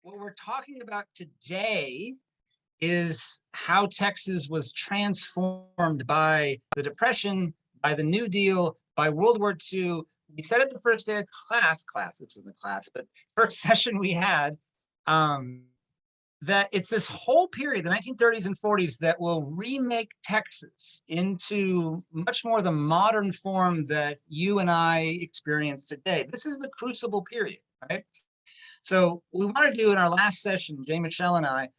What we're talking about today is how Texas was transformed by the Depression, by the New Deal, by World War II. We said it the first day of class, this isn't a class, but first session we had, that it's this whole period, the 1930s and 40s, that will remake Texas into much more the modern form that you and I experience today. This is the crucible period, right? So what we want to do in our last session, Jay, Michelle, and I,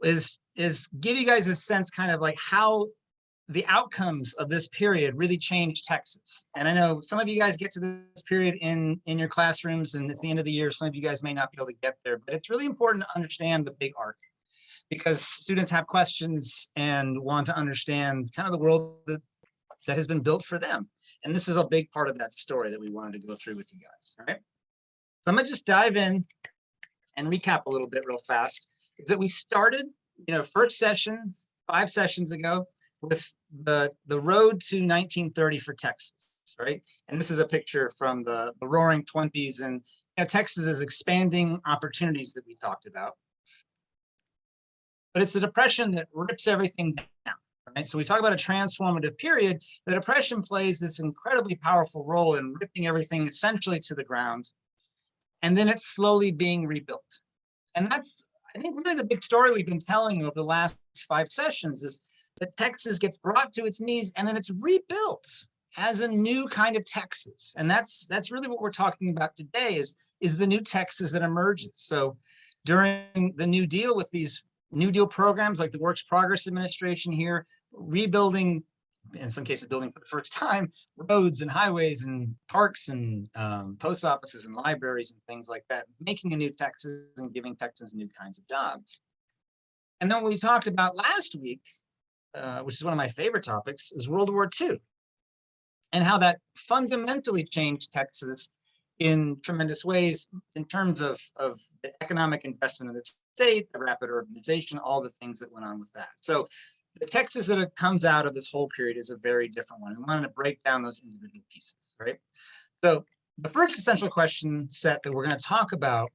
is give you guys a sense kind of like how the outcomes of this period really changed Texas. And I know some of you guys get to this period in your classrooms, and at the end of the year, some of you guys may not be able to get there, but it's really important to understand the big arc because students have questions and want to understand kind of the world that has been built for them. And this is a big part of that story that we wanted to go through with you guys, all right? So I'm gonna just dive in and recap a little bit real fast. Is that we started, first session 5 sessions ago with the road to 1930 for Texas, right? And this is a picture from the Roaring 20s, and Texas is expanding opportunities that we talked about. But it's the Depression that rips everything down, right? So we talk about a transformative period. The Depression plays this incredibly powerful role in ripping everything essentially to the ground, and then it's slowly being rebuilt. And that's, I think, really the big story we've been telling over the last 5 sessions is that Texas gets brought to its knees and then it's rebuilt as a new kind of Texas. And that's really what we're talking about today is the new Texas that emerges. So during the New Deal, with these New Deal programs like the Works Progress Administration here, rebuilding, in some cases building for the first time, roads and highways and parks and post offices and libraries and things like that, making a new Texas and giving Texans new kinds of jobs. And then what we talked about last week, which is one of my favorite topics, is World War II and how that fundamentally changed Texas in tremendous ways in terms of the economic investment in the state, the rapid urbanization, all the things that went on with that. So the Texas that comes out of this whole period is a very different one. We wanted to break down those individual pieces, right? So the first essential question set that we're going to talk about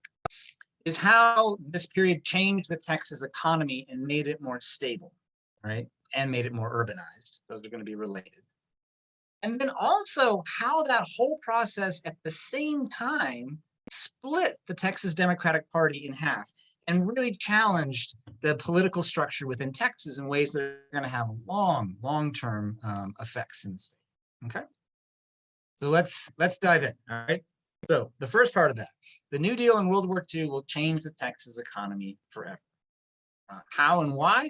is how this period changed the Texas economy and made it more stable, right? And made it more urbanized. Those are going to be related. And then also how that whole process at the same time split the Texas Democratic Party in half and really challenged the political structure within Texas in ways that are going to have long-term effects in the state. Okay, so let's dive in. All right. So the first part of that, the New Deal in World War II will change the Texas economy forever. How and why?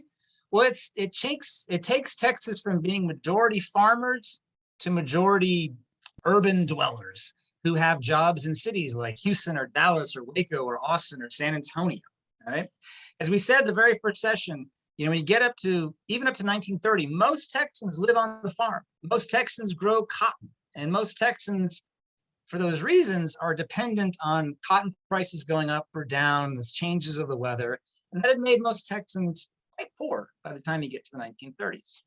Well, it takes Texas from being majority farmers to majority urban dwellers who have jobs in cities like Houston or Dallas or Waco or Austin or San Antonio. All right. As we said the very first session, when you get even up to 1930, most Texans live on the farm. Most Texans grow cotton, and most Texans, for those reasons, are dependent on cotton prices going up or down, the changes of the weather, and that had made most Texans quite poor by the time you get to the 1930s.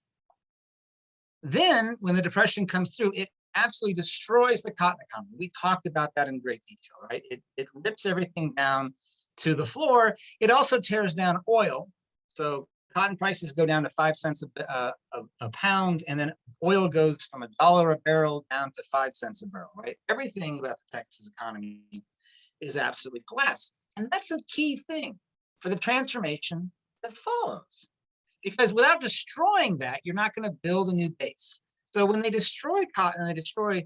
Then, when the Depression comes through, it absolutely destroys the cotton economy. We talked about that in great detail, right? It rips everything down to the floor. It also tears down oil. So cotton prices go down to 5 cents a pound, and then oil goes from $1 a barrel down to 5 cents a barrel, right? Everything about the Texas economy is absolutely collapsed. And that's a key thing for the transformation that follows. Because without destroying that, you're not going to build a new base. So when they destroy cotton, they destroy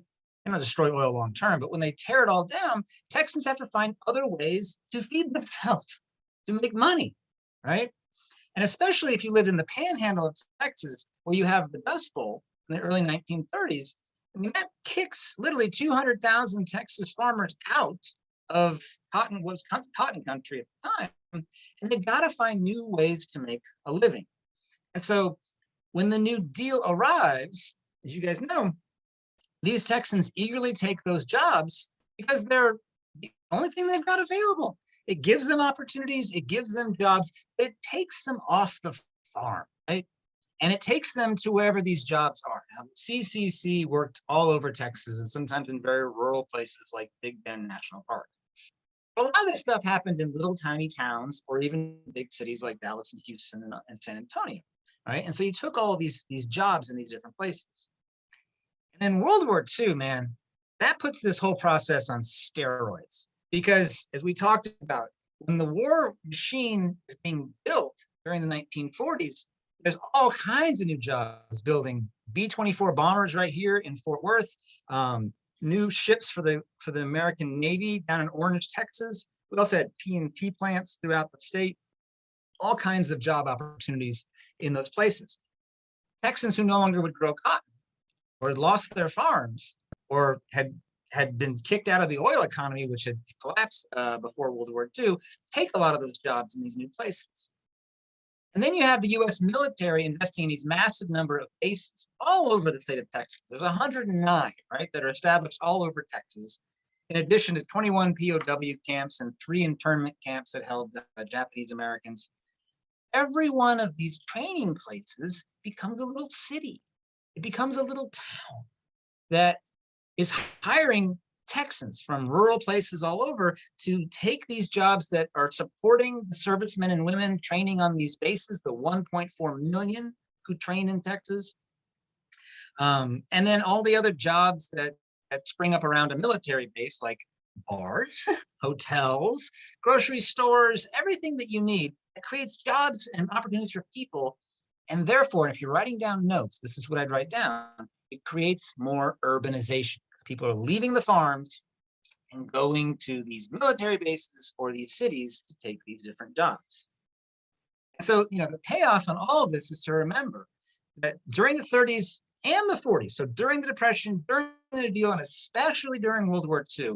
oil long term, but when they tear it all down, Texans have to find other ways to feed themselves, to make money, right? And especially if you lived in the panhandle of Texas, where you have the Dust Bowl in the early 1930s, I mean, that kicks literally 200,000 Texas farmers out of cotton country at the time, and they've got to find new ways to make a living. And so when the New Deal arrives, as you guys know, these Texans eagerly take those jobs because they're the only thing they've got available. It gives them opportunities, it gives them jobs, it takes them off the farm, right? And it takes them to wherever these jobs are. Now, CCC worked all over Texas and sometimes in very rural places like Big Bend National Park. A lot of this stuff happened in little tiny towns or even big cities like Dallas and Houston and San Antonio, right? And so you took all of these jobs in these different places. And then World War II, man, that puts this whole process on steroids. Because as we talked about, when the war machine is being built during the 1940s, there's all kinds of new jobs building B-24 bombers right here in Fort Worth, new ships for the American Navy down in Orange, Texas. We also had TNT plants throughout the state, all kinds of job opportunities in those places. Texans who no longer would grow cotton or had lost their farms or had been kicked out of the oil economy, which had collapsed before World War II, take a lot of those jobs in these new places. And then you have the US military investing in these massive number of bases all over the state of Texas. There's 109, right, that are established all over Texas, in addition to 21 POW camps and 3 internment camps that held Japanese Americans. Every one of these training places becomes a little city. It becomes a little town that is hiring Texans from rural places all over to take these jobs that are supporting the servicemen and women training on these bases, the 1.4 million who train in Texas. And then all the other jobs that spring up around a military base, like bars, hotels, grocery stores, everything that you need that creates jobs and opportunities for people. And therefore, if you're writing down notes, this is what I'd write down, it creates more urbanization. People are leaving the farms and going to these military bases or these cities to take these different jobs. And so, the payoff on all of this is to remember that during the 30s and the 40s, so during the Depression, during the New Deal, and especially during World War II,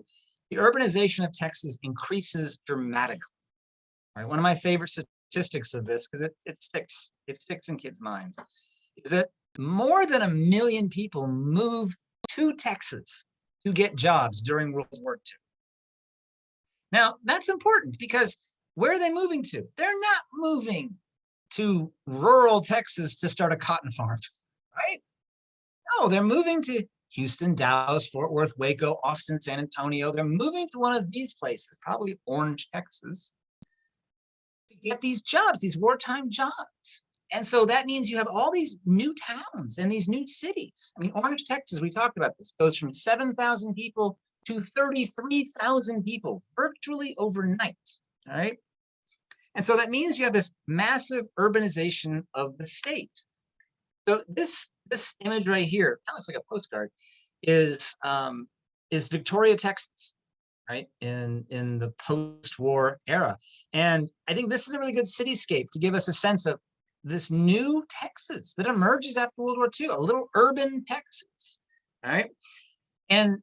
the urbanization of Texas increases dramatically. Right? One of my favorite statistics of this, because it sticks in kids' minds, is that more than 1 million people move to Texas to get jobs during World War II. Now, that's important because where are they moving to? They're not moving to rural Texas to start a cotton farm, right? No, they're moving to Houston, Dallas, Fort Worth, Waco, Austin, San Antonio. They're moving to one of these places, probably Orange, Texas, to get these jobs, these wartime jobs. And so that means you have all these new towns and these new cities. I mean, Orange, Texas, we talked about this, goes from 7,000 people to 33,000 people virtually overnight, all right? And so that means you have this massive urbanization of the state. So this image right here, kind of looks like a postcard, is Victoria, Texas, right, in the post-war era. And I think this is a really good cityscape to give us a sense of this new Texas that emerges after World War II, a little urban Texas, all right? And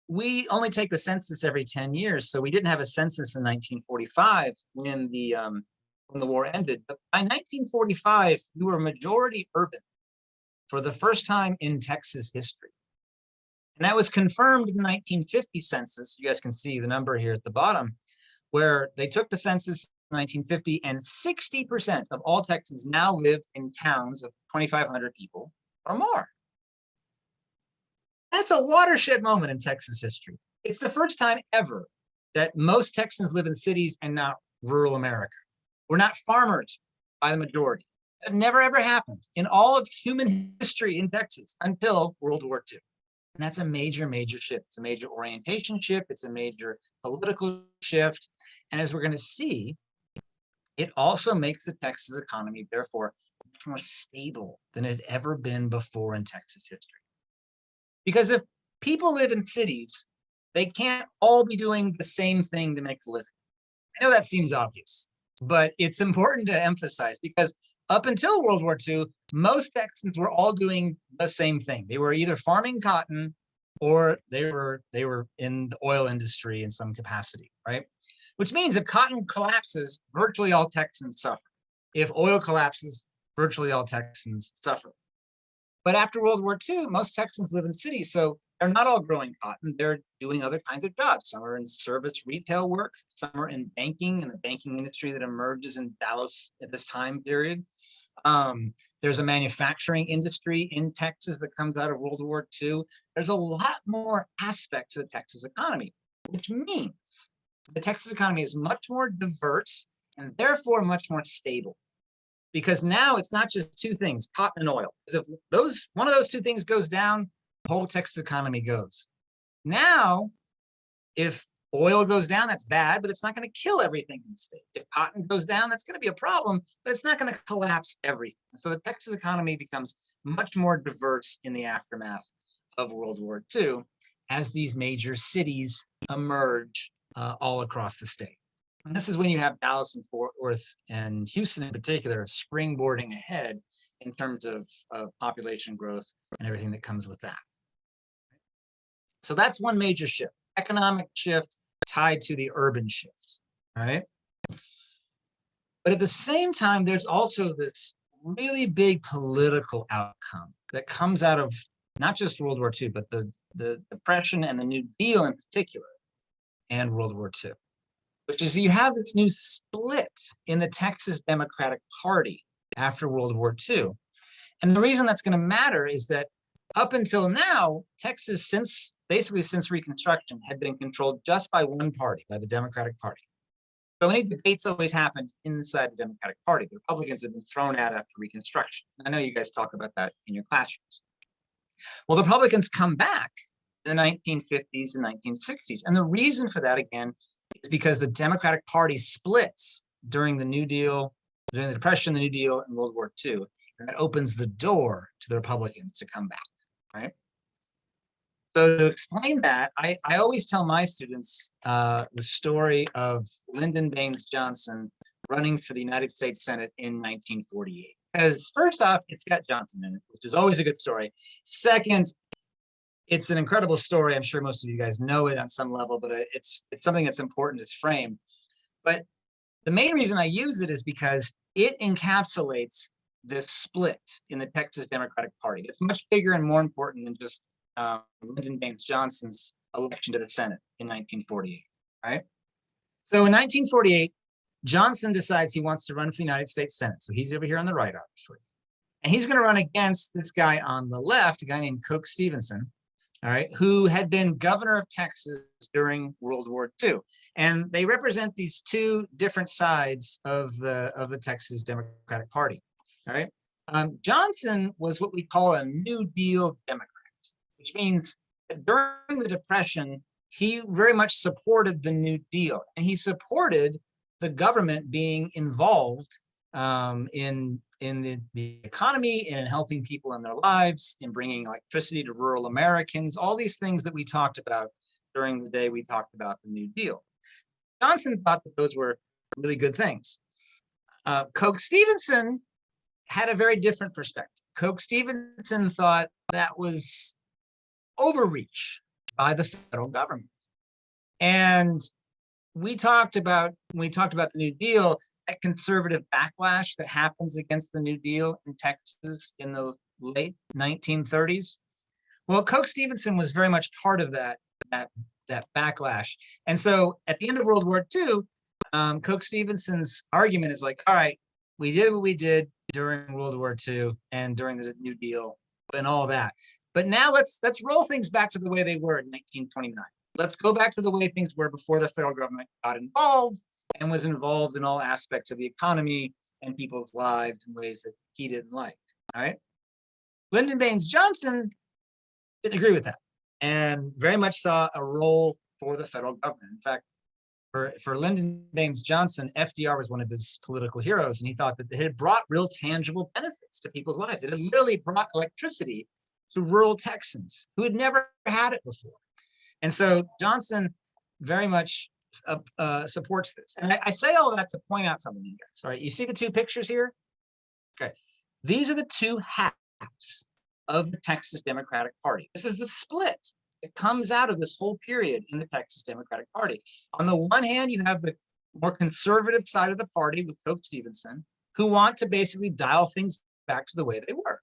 we only take the census every 10 years, so we didn't have a census in 1945 when the war ended. But by 1945, we were majority urban for the first time in Texas history. And that was confirmed in the 1950 census. You guys can see the number here at the bottom, where they took the census 1950, and 60% of all Texans now live in towns of 2,500 people or more. That's a watershed moment in Texas history. It's the first time ever that most Texans live in cities and not rural America. We're not farmers by the majority. That never ever happened in all of human history in Texas until World War II. And that's a major, major shift. It's a major orientation shift. It's a major political shift. And as we're going to see, it also makes the Texas economy, therefore, much more stable than it had ever been before in Texas history. Because if people live in cities, they can't all be doing the same thing to make a living. I know that seems obvious, but it's important to emphasize because up until World War II, most Texans were all doing the same thing. They were either farming cotton or they were in the oil industry in some capacity, right? Which means if cotton collapses, virtually all Texans suffer. If oil collapses, virtually all Texans suffer. But after World War II, most Texans live in cities, so they're not all growing cotton. They're doing other kinds of jobs. Some are in service retail work. Some are in banking, and the banking industry that emerges in Dallas at this time period. There's a manufacturing industry in Texas that comes out of World War II. There's a lot more aspects of the Texas economy, which means The Texas economy is much more diverse and therefore much more stable. Because now it's not just two things, cotton and oil. Because if one of those two things goes down, the whole Texas economy goes. Now, if oil goes down, that's bad, but it's not going to kill everything in the state. If cotton goes down, that's going to be a problem, but it's not going to collapse everything. So the Texas economy becomes much more diverse in the aftermath of World War II as these major cities emerge all across the state. And this is when you have Dallas and Fort Worth and Houston in particular springboarding ahead in terms of population growth and everything that comes with that. So that's one major shift, economic shift tied to the urban shift, right? But at the same time, there's also this really big political outcome that comes out of not just World War II, but the Depression and the New Deal in particular, and World War II, which is you have this new split in the Texas Democratic Party after World War II. And the reason that's going to matter is that up until now, Texas, basically since Reconstruction, had been controlled just by one party, by the Democratic Party. So any debates always happened inside the Democratic Party. The Republicans have been thrown out after Reconstruction. I know you guys talk about that in your classrooms. Well, the Republicans come back in the 1950s and 1960s. And the reason for that, again, is because the Democratic Party splits during the New Deal, during the Depression, the New Deal, and World War II. And that opens the door to the Republicans to come back, right? So to explain that, I always tell my students the story of Lyndon Baines Johnson running for the United States Senate in 1948. Because first off, it's got Johnson in it, which is always a good story. Second, it's an incredible story. I'm sure most of you guys know it on some level, but it's something that's important to frame. But the main reason I use it is because it encapsulates this split in the Texas Democratic Party. It's much bigger and more important than just Lyndon Baines Johnson's election to the Senate in 1948, right? So in 1948, Johnson decides he wants to run for the United States Senate. So he's over here on the right, obviously. And he's going to run against this guy on the left, a guy named Coke Stevenson, all right, who had been governor of Texas during World War II. And they represent these two different sides of the Texas Democratic Party, all right? Johnson was what we call a New Deal Democrat, which means that during the Depression, he very much supported the New Deal, and he supported the government being involved in the economy, in helping people in their lives, in bringing electricity to rural Americans, all these things that we talked about during the day we talked about the New Deal. Johnson thought that those were really good things. Coke Stevenson had a very different perspective. Coke Stevenson thought that was overreach by the federal government. And when we talked about the New Deal, that conservative backlash that happens against the New Deal in Texas in the late 1930s. Well, Coke Stevenson was very much part of that backlash. And so at the end of World War II, Coke Stevenson's argument is like, all right, we did what we did during World War II and during the New Deal and all that. But now let's roll things back to the way they were in 1929. Let's go back to the way things were before the federal government got involved and was involved in all aspects of the economy and people's lives in ways that he didn't like, all right? Lyndon Baines Johnson didn't agree with that and very much saw a role for the federal government. In fact, for Lyndon Baines Johnson, FDR was one of his political heroes, and he thought that it had brought real tangible benefits to people's lives. It had literally brought electricity to rural Texans who had never had it before. And so Johnson very much supports this. And I say all of that to point out something to you guys. All right, you see the two pictures here? Okay, these are the two halves of the Texas Democratic Party. This is the split that comes out of this whole period in the Texas Democratic Party. On the one hand, you have the more conservative side of the party with Coke Stevenson, who want to basically dial things back to the way they were.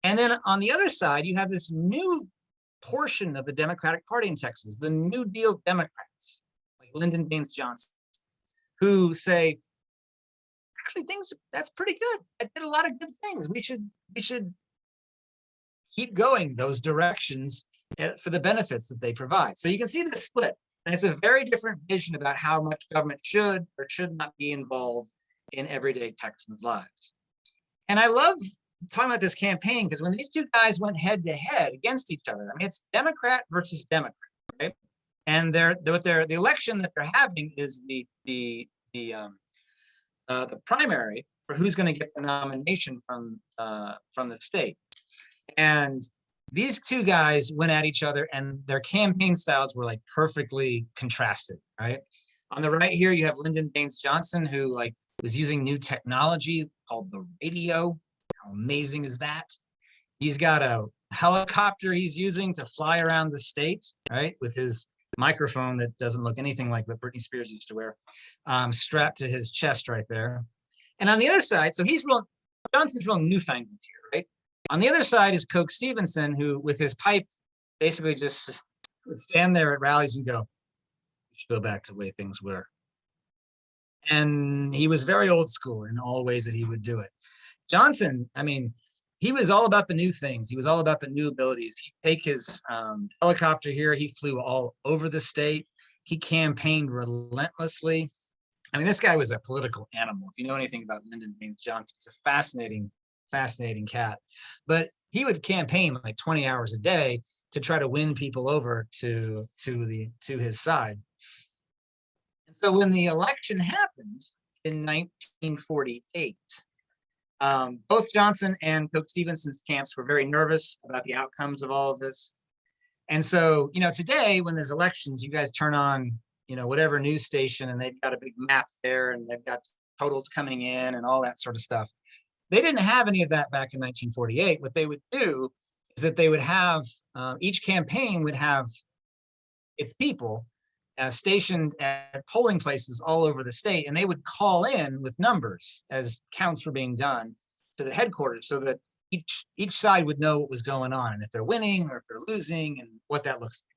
And then on the other side, you have this new portion of the Democratic Party in Texas, the New Deal Democrats, like Lyndon Baines Johnson, who say, actually, that's pretty good. I did a lot of good things. We should keep going those directions for the benefits that they provide. So you can see the split. And it's a very different vision about how much government should or should not be involved in everyday Texans' lives. And I love talking about this campaign because when these two guys went head to head against each other, I mean, it's Democrat versus Democrat, right? And the election that they're having is the primary for who's going to get the nomination from the state. And these two guys went at each other, and their campaign styles were like perfectly contrasted, right? On the right here, you have Lyndon Baines Johnson, who like was using new technology called the radio. How amazing is that? He's got a helicopter he's using to fly around the state, right? With his microphone that doesn't look anything like what Britney Spears used to wear, strapped to his chest right there. And on the other side, so Johnson's real newfangled here, right? On the other side is Coke Stevenson, who with his pipe basically just would stand there at rallies and go, "We should go back to the way things were." And he was very old school in all ways that he would do it. Johnson, I mean, he was all about the new things. He was all about the new abilities. He'd take his helicopter here. He flew all over the state. He campaigned relentlessly. I mean, this guy was a political animal. If you know anything about Lyndon Baines Johnson, he's a fascinating cat. But he would campaign like 20 hours a day to try to win people over to his side. And so when the election happened in 1948, both Johnson and Coke Stevenson's camps were very nervous about the outcomes of all of this. And so, today when there's elections, you guys turn on, whatever news station, and they've got a big map there, and they've got totals coming in and all that sort of stuff. They didn't have any of that back in 1948. What they would do is that they would have, each campaign would have its people stationed at polling places all over the state, and they would call in with numbers as counts were being done to the headquarters so that each side would know what was going on and if they're winning or if they're losing and what that looks like.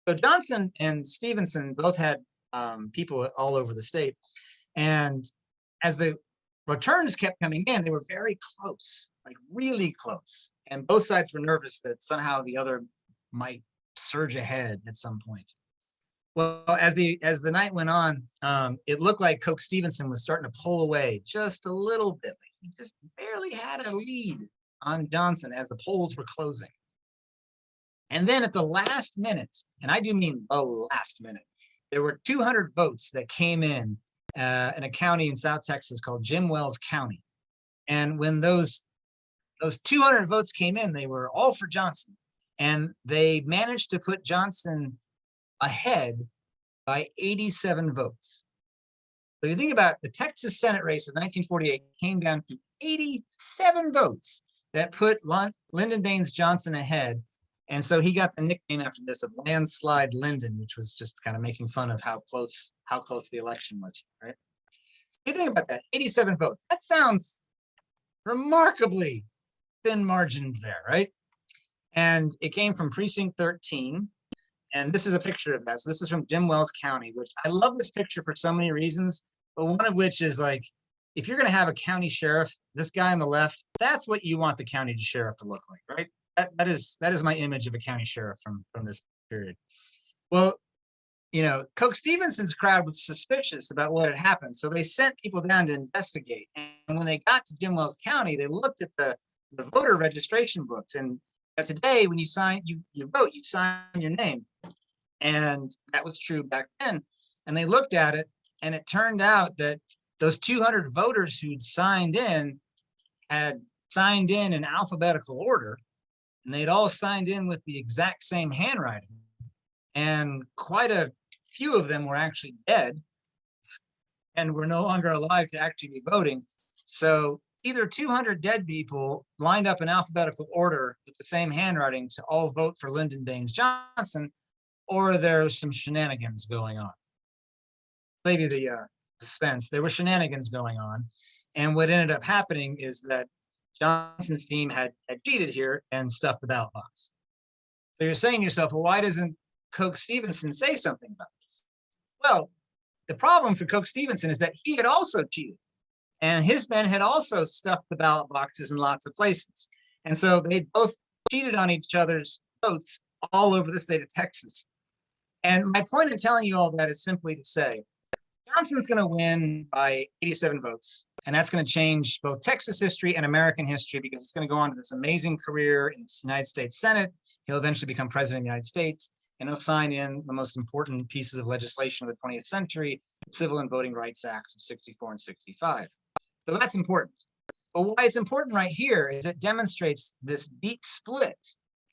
So Johnson and Stevenson both had people all over the state. And as the returns kept coming in, they were very close, like really close. And both sides were nervous that somehow the other might surge ahead at some point. Well, as the night went on, it looked like Coke Stevenson was starting to pull away just a little bit. He just barely had a lead on Johnson as the polls were closing. And then at the last minute, and I do mean the last minute, there were 200 votes that came in a county in South Texas called Jim Wells County. And when those 200 votes came in, they were all for Johnson. And they managed to put Johnson ahead by 87 votes. So you think about the Texas Senate race of 1948 came down to 87 votes that put Lyndon Baines Johnson ahead. And so he got the nickname after this of Landslide Lyndon, which was just kind of making fun of how close the election was, right? So you think about that, 87 votes. That sounds remarkably thin margined there, right? And it came from precinct 13. And this is a picture of that. So this is from Jim Wells County, which I love this picture for so many reasons, but one of which is like, if you're going to have a county sheriff, this guy on the left, that's what you want the county sheriff to look like, right? That is my image of a county sheriff from this period. Well, Coke Stevenson's crowd was suspicious about what had happened, so they sent people down to investigate. And when they got to Jim Wells County, they looked at the voter registration books. And today, when you vote, you sign your name. And that was true back then. And they looked at it, and it turned out that those 200 voters who'd signed in had signed in alphabetical order, and they'd all signed in with the exact same handwriting. And quite a few of them were actually dead and were no longer alive to actually be voting. So either 200 dead people lined up in alphabetical order with the same handwriting to all vote for Lyndon Baines Johnson, or there's some shenanigans going on. Maybe the suspense. There were shenanigans going on. And what ended up happening is that Johnson's team had cheated here and stuffed the ballot box. So you're saying to yourself, well, why doesn't Coke Stevenson say something about this? Well, the problem for Coke Stevenson is that he had also cheated. And his men had also stuffed the ballot boxes in lots of places. And so they both cheated on each other's votes all over the state of Texas. And my point in telling you all that is simply to say, Johnson's going to win by 87 votes. And that's going to change both Texas history and American history, because it's going to go on to this amazing career in the United States Senate. He'll eventually become president of the United States, and he'll sign in the most important pieces of legislation of the 20th century, the Civil and Voting Rights Acts of 64 and 65. So that's important. But why it's important right here is it demonstrates this deep split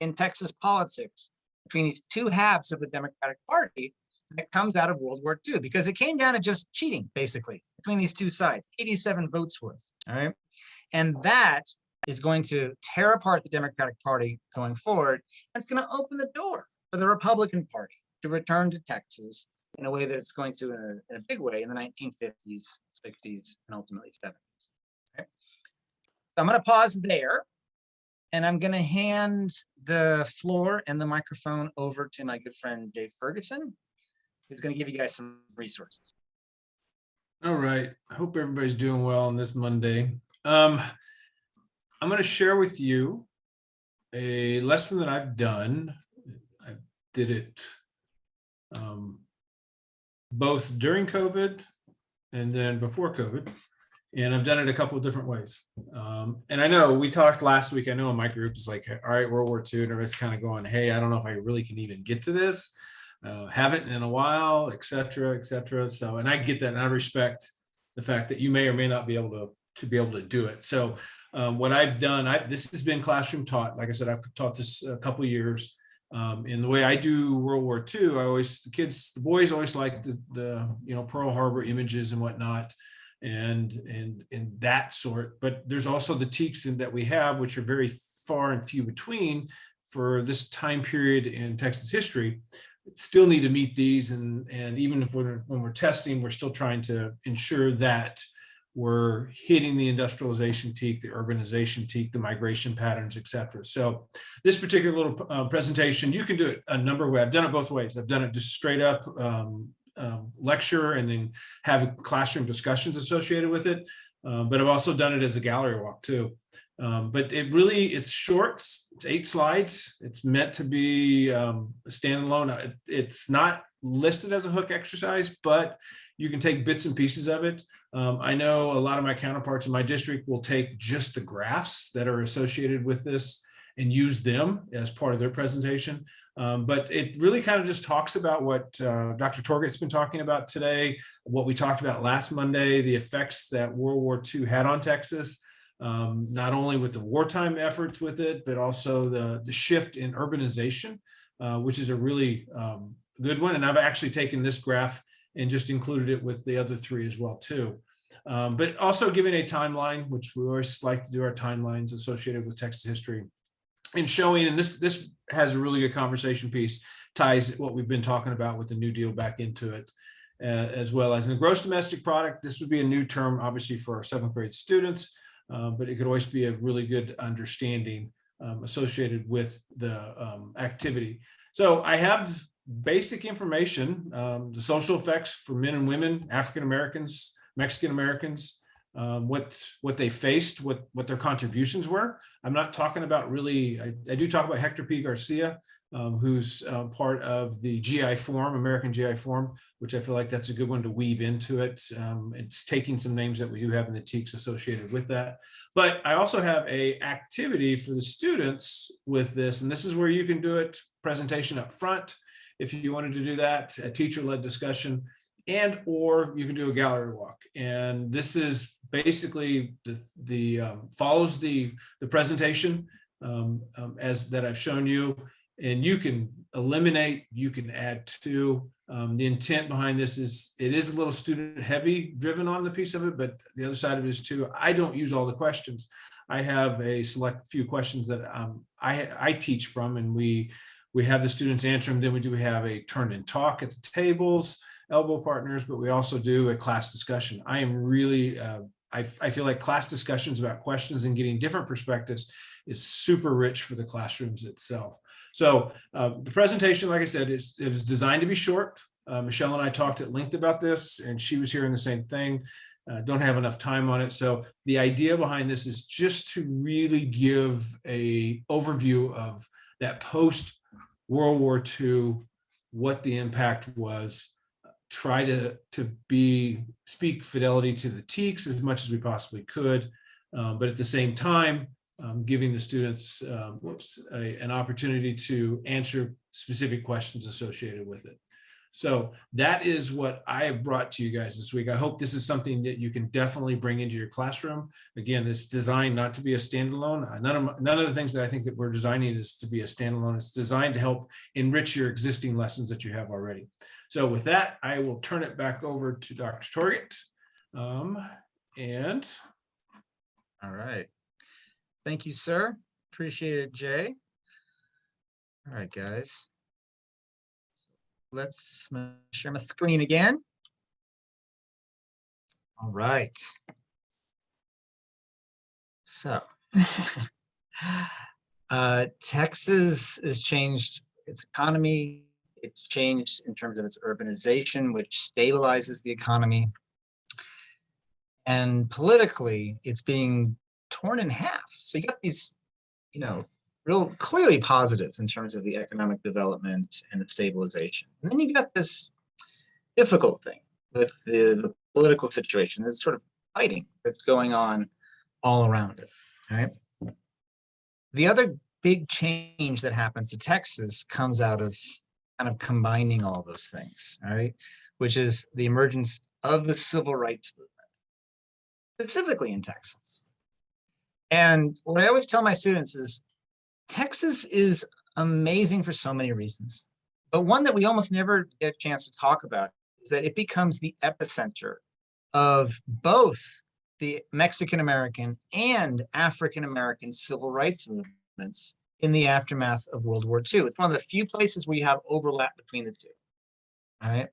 in Texas politics between these two halves of the Democratic Party that comes out of World War II, because it came down to just cheating, basically, between these two sides, 87 votes worth, all right? And that is going to tear apart the Democratic Party going forward, and it's going to open the door for the Republican Party to return to Texas in a way that it's going to in a big way in the 1950s, 60s, and ultimately 70s. Okay? So I'm going to pause there, and I'm going to hand the floor and the microphone over to my good friend, Jay Ferguson, who's going to give you guys some resources. All right. I hope everybody's doing well on this Monday. I'm going to share with you a lesson that I've done. I did it both during COVID and then before COVID. And I've done it a couple of different ways. And I know we talked last week. I know in my group is like, all right, World War II, and everybody's kind of going, hey, I don't know if I really can even get to this. Haven't in a while, et cetera, et cetera. So, and I get that, and I respect the fact that you may or may not be able to be able to do it. So what I've done, this has been classroom taught. Like I said, I've taught this a couple of years. In the way I do World War II, the boys always like the Pearl Harbor images and whatnot, and that sort. But there's also the teachings that we have, which are very far and few between for this time period in Texas history. Still need to meet these, and even if when we're testing, we're still trying to ensure that we're hitting the industrialization teak, the urbanization teak, the migration patterns, et cetera. So this particular little presentation, you can do it a number of ways. I've done it both ways. I've done it just straight up lecture and then have classroom discussions associated with it. But I've also done it as a gallery walk too. But it's short, it's 8 slides. It's meant to be standalone. It's not listed as a hook exercise, but you can take bits and pieces of it. I know a lot of my counterparts in my district will take just the graphs that are associated with this and use them as part of their presentation. But it really kind of just talks about what Dr. Torget's been talking about today, what we talked about last Monday, the effects that World War II had on Texas. Not only with the wartime efforts with it, but also the shift in urbanization, which is a really good one. And I've actually taken this graph and just included it with the other 3 as well too. But also giving a timeline, which we always like to do our timelines associated with Texas history, and showing, and this has a really good conversation piece, ties what we've been talking about with the New Deal back into it, as well as in the gross domestic product. This would be a new term, obviously, for our 7th grade students. But it could always be a really good understanding associated with the activity. So I have basic information, the social effects for men and women, African Americans, Mexican Americans, what they faced, what their contributions were. I'm not talking about really, I do talk about Hector P. Garcia, who's part of the GI Forum, American GI Forum, which I feel like that's a good one to weave into it. It's taking some names that we do have in the TEACs associated with that. But I also have a activity for the students with this, and this is where you can do it, presentation up front, if you wanted to do that, a teacher-led discussion, and or you can do a gallery walk. And this is basically follows the presentation as that I've shown you. And you can eliminate, you can add to. The intent behind this is, it is a little student heavy driven on the piece of it, but the other side of it is too, I don't use all the questions. I have a select few questions that I teach from, and we have the students answer them. Then we do have a turn and talk at the tables, elbow partners, but we also do a class discussion. I am really, I feel like class discussions about questions and getting different perspectives is super rich for the classrooms itself. So the presentation, like I said, it was designed to be short. Michelle and I talked at length about this, and she was hearing the same thing. Don't have enough time on it. So the idea behind this is just to really give a overview of that post World War II what the impact was, try to speak fidelity to the TEKS as much as we possibly could, but at the same time, giving the students an opportunity to answer specific questions associated with it. So that is what I have brought to you guys this week. I hope this is something that you can definitely bring into your classroom. Again, it's designed not to be a standalone. None of the things that I think that we're designing is to be a standalone. It's designed to help enrich your existing lessons that you have already. So with that, I will turn it back over to Dr. Torget. All right. Thank you, sir. Appreciate it, Jay. All right, guys. Let's share my screen again. All right. So, Texas has changed its economy. It's changed in terms of its urbanization, which stabilizes the economy. And politically, it's being torn in half. So you got these, real clearly positives in terms of the economic development and the stabilization. And then you got this difficult thing with the political situation, this sort of fighting that's going on all around it, right? The other big change that happens to Texas comes out of kind of combining all those things, right? Which is the emergence of the civil rights movement, specifically in Texas. And what I always tell my students is Texas is amazing for so many reasons, but one that we almost never get a chance to talk about is that it becomes the epicenter of both the Mexican-American and African-American civil rights movements in the aftermath of World War II. It's one of the few places where you have overlap between the two, right?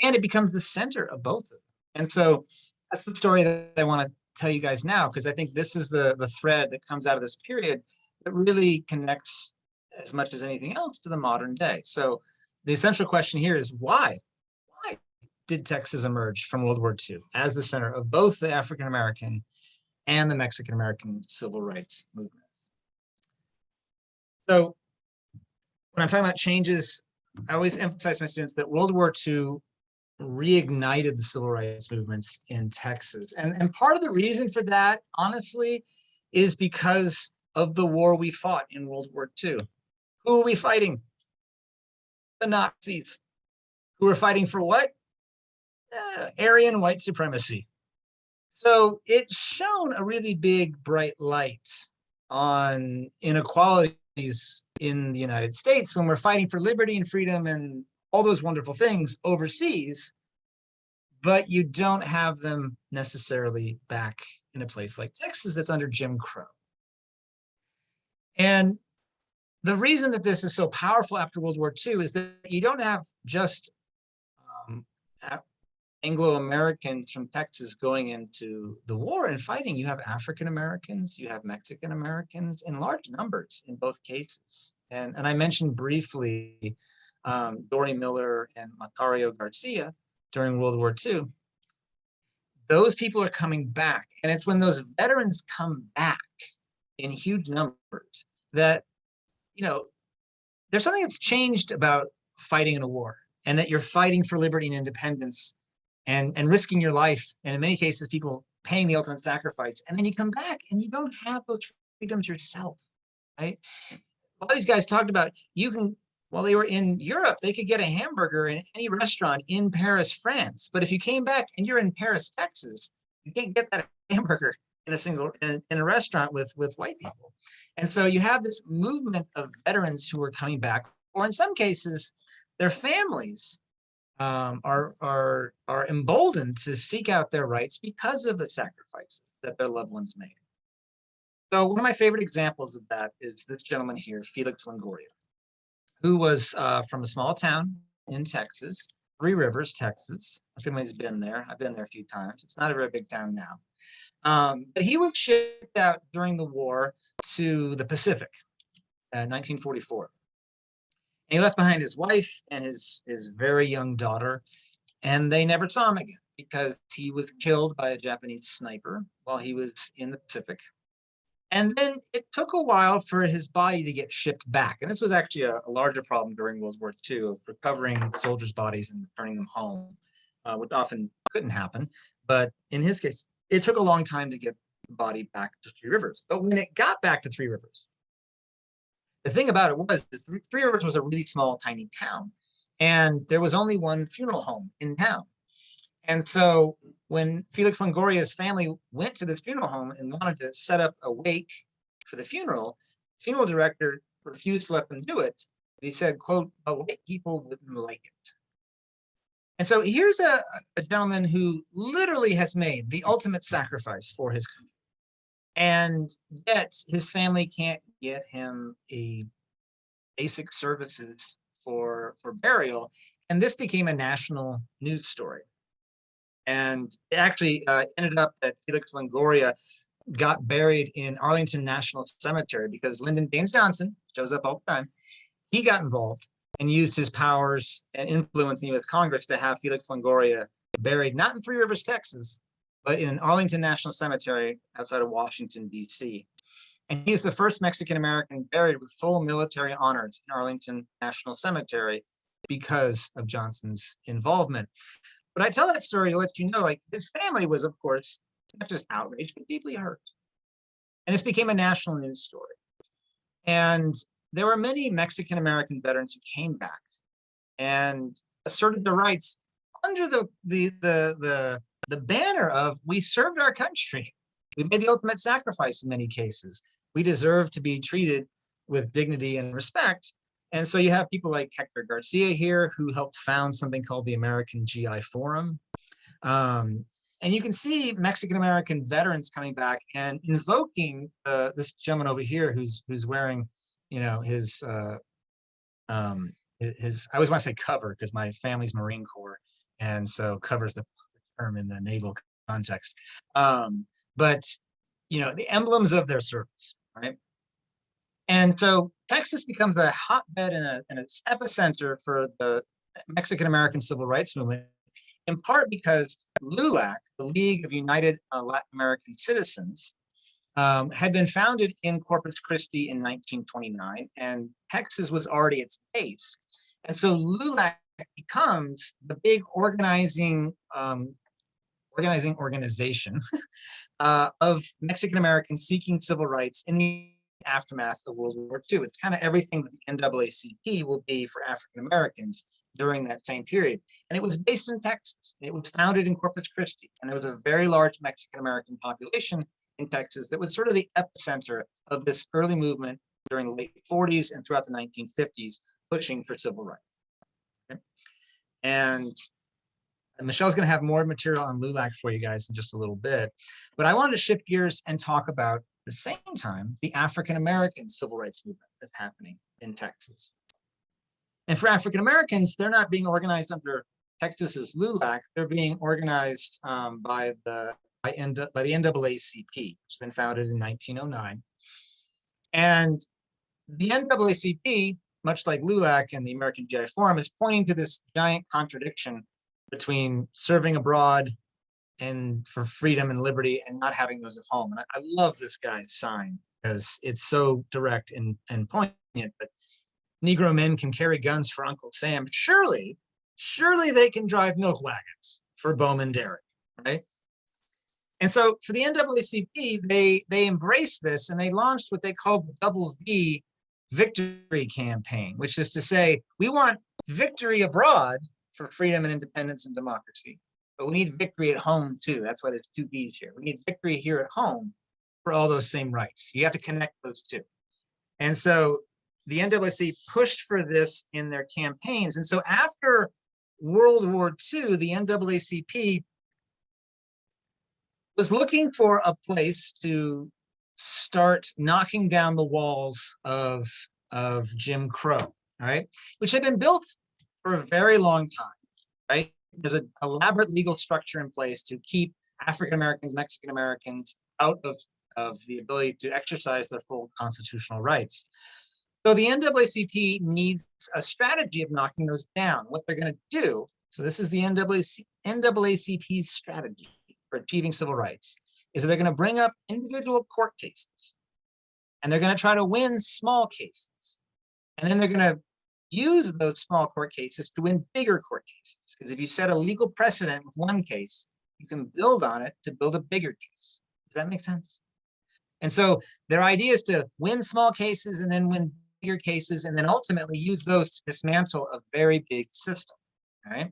And it becomes the center of both of them. And so that's the story that I want to tell you guys now, because I think this is the thread that comes out of this period that really connects as much as anything else to the modern day. So the essential question here is why? Why did Texas emerge from World War II as the center of both the African-American and the Mexican-American civil rights movements? So when I'm talking about changes, I always emphasize to my students that World War II reignited the civil rights movements in Texas. And part of the reason for that, honestly, is because of the war we fought in World War II. Who are we fighting? The Nazis. Who are fighting for what? Aryan white supremacy. So it shone a really big, bright light on inequalities in the United States when we're fighting for liberty and freedom and all those wonderful things overseas, but you don't have them necessarily back in a place like Texas that's under Jim Crow. And the reason that this is so powerful after World War II is that you don't have just Anglo-Americans from Texas going into the war and fighting. You have African-Americans, you have Mexican-Americans in large numbers in both cases. And I mentioned briefly Dory Miller and Macario Garcia during World War II. Those people are coming back. And it's when those veterans come back in huge numbers that, there's something that's changed about fighting in a war, and that you're fighting for liberty and independence and risking your life. And in many cases, people paying the ultimate sacrifice. And then you come back and you don't have those freedoms yourself, right? A lot of these guys talked about, while they were in Europe, they could get a hamburger in any restaurant in Paris, France. But if you came back and you're in Paris, Texas, you can't get that hamburger in a restaurant with white people. And so you have this movement of veterans who are coming back, or in some cases, their families are emboldened to seek out their rights because of the sacrifices that their loved ones made. So one of my favorite examples of that is this gentleman here, Felix Longoria, who was from a small town in Texas, Three Rivers, Texas. My family's been there. I've been there a few times. It's not a very big town now. But he was shipped out during the war to the Pacific in 1944. And he left behind his wife and his very young daughter, and they never saw him again because he was killed by a Japanese sniper while he was in the Pacific. And then it took a while for his body to get shipped back. And this was actually a larger problem during World War II of recovering soldiers' bodies and returning them home, which often couldn't happen. But in his case, it took a long time to get the body back to Three Rivers. But when it got back to Three Rivers, the thing about it was Three Rivers was a really small, tiny town. And there was only one funeral home in town. And so when Felix Longoria's family went to this funeral home and wanted to set up a wake for the funeral director refused to let them do it. He said, quote, "The white people wouldn't like it." And so here's a gentleman who literally has made the ultimate sacrifice for his country. And yet his family can't get him a basic services for burial. And this became a national news story. And it actually ended up that Felix Longoria got buried in Arlington National Cemetery because Lyndon Baines Johnson shows up all the time. He got involved and used his powers and influence in the U.S. Congress to have Felix Longoria buried not in Three Rivers, Texas, but in Arlington National Cemetery outside of Washington, D.C. And he's the first Mexican-American buried with full military honors in Arlington National Cemetery because of Johnson's involvement. But I tell that story to let you know, like, his family was, of course, not just outraged, but deeply hurt. And this became a national news story. And there were many Mexican-American veterans who came back and asserted their rights under the banner of, we served our country. We made the ultimate sacrifice in many cases. We deserve to be treated with dignity and respect. And so you have people like Hector Garcia here, who helped found something called the American GI Forum. And you can see Mexican-American veterans coming back and invoking this gentleman over here who's wearing, you know, his I always want to say cover because my family's Marine Corps. And so covers the term in the naval context. But, you know, the emblems of their service, right? And so Texas becomes a hotbed and an epicenter for the Mexican-American civil rights movement, in part because LULAC, the League of United Latin American Citizens, had been founded in Corpus Christi in 1929, and Texas was already its base. And so LULAC becomes the big organization of Mexican-Americans seeking civil rights in the aftermath of World War II. It's kind of everything that the NAACP will be for African Americans during that same period. And it was based in Texas. It was founded in Corpus Christi, and there was a very large Mexican American population in Texas that was sort of the epicenter of this early movement during the late 40s and throughout the 1950s, pushing for civil rights. Okay? And Michelle's going to have more material on LULAC for you guys in just a little bit. But I wanted to shift gears and talk about, at the same time, the African-American civil rights movement that's happening in Texas. And for African-Americans, they're not being organized under Texas's LULAC. They're being organized by the NAACP, which has been founded in 1909. And the NAACP, much like LULAC and the American GI Forum, is pointing to this giant contradiction between serving abroad and for freedom and liberty and not having those at home. And I love this guy's sign because it's so direct and poignant. But Negro men can carry guns for Uncle Sam. Surely they can drive milk wagons for Bowman Derrick, right? And so for the NAACP, they embraced this and they launched what they called the Double V Victory Campaign, which is to say, we want victory abroad for freedom and independence and democracy, but we need victory at home too. That's why there's two V's here. We need victory here at home for all those same rights. You have to connect those two. And so the NAACP pushed for this in their campaigns. And so after World War II, the NAACP was looking for a place to start knocking down the walls of Jim Crow, all right, which had been built for a very long time, right? There's an elaborate legal structure in place to keep African Americans, Mexican Americans out of the ability to exercise their full constitutional rights. So the NAACP needs a strategy of knocking those down. What they're going to do, so this is the NAACP's strategy for achieving civil rights, is that they're going to bring up individual court cases And they're going to try to win small cases. And then they're going to use those small court cases to win bigger court cases. Because if you set a legal precedent with one case, you can build on it to build a bigger case. Does that make sense? And so their idea is to win small cases and then win bigger cases, and then ultimately use those to dismantle a very big system. All right.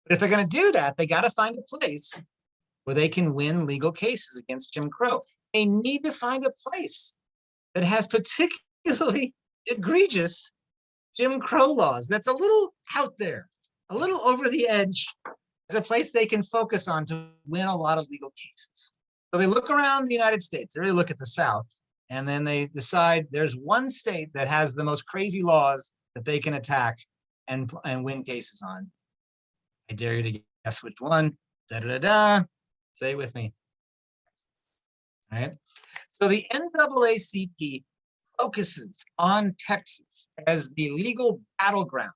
But if they're going to do that, they got to find a place where they can win legal cases against Jim Crow. They need to find a place that has particularly egregious Jim Crow laws. That's a little out there, a little over the edge, as a place they can focus on to win a lot of legal cases. So they look around the United States, they really look at the South, and then they decide there's one state that has the most crazy laws that they can attack and win cases on. I dare you to guess which one. Da-da-da-da. Say it with me. All right. So the NAACP focuses on Texas as the legal battleground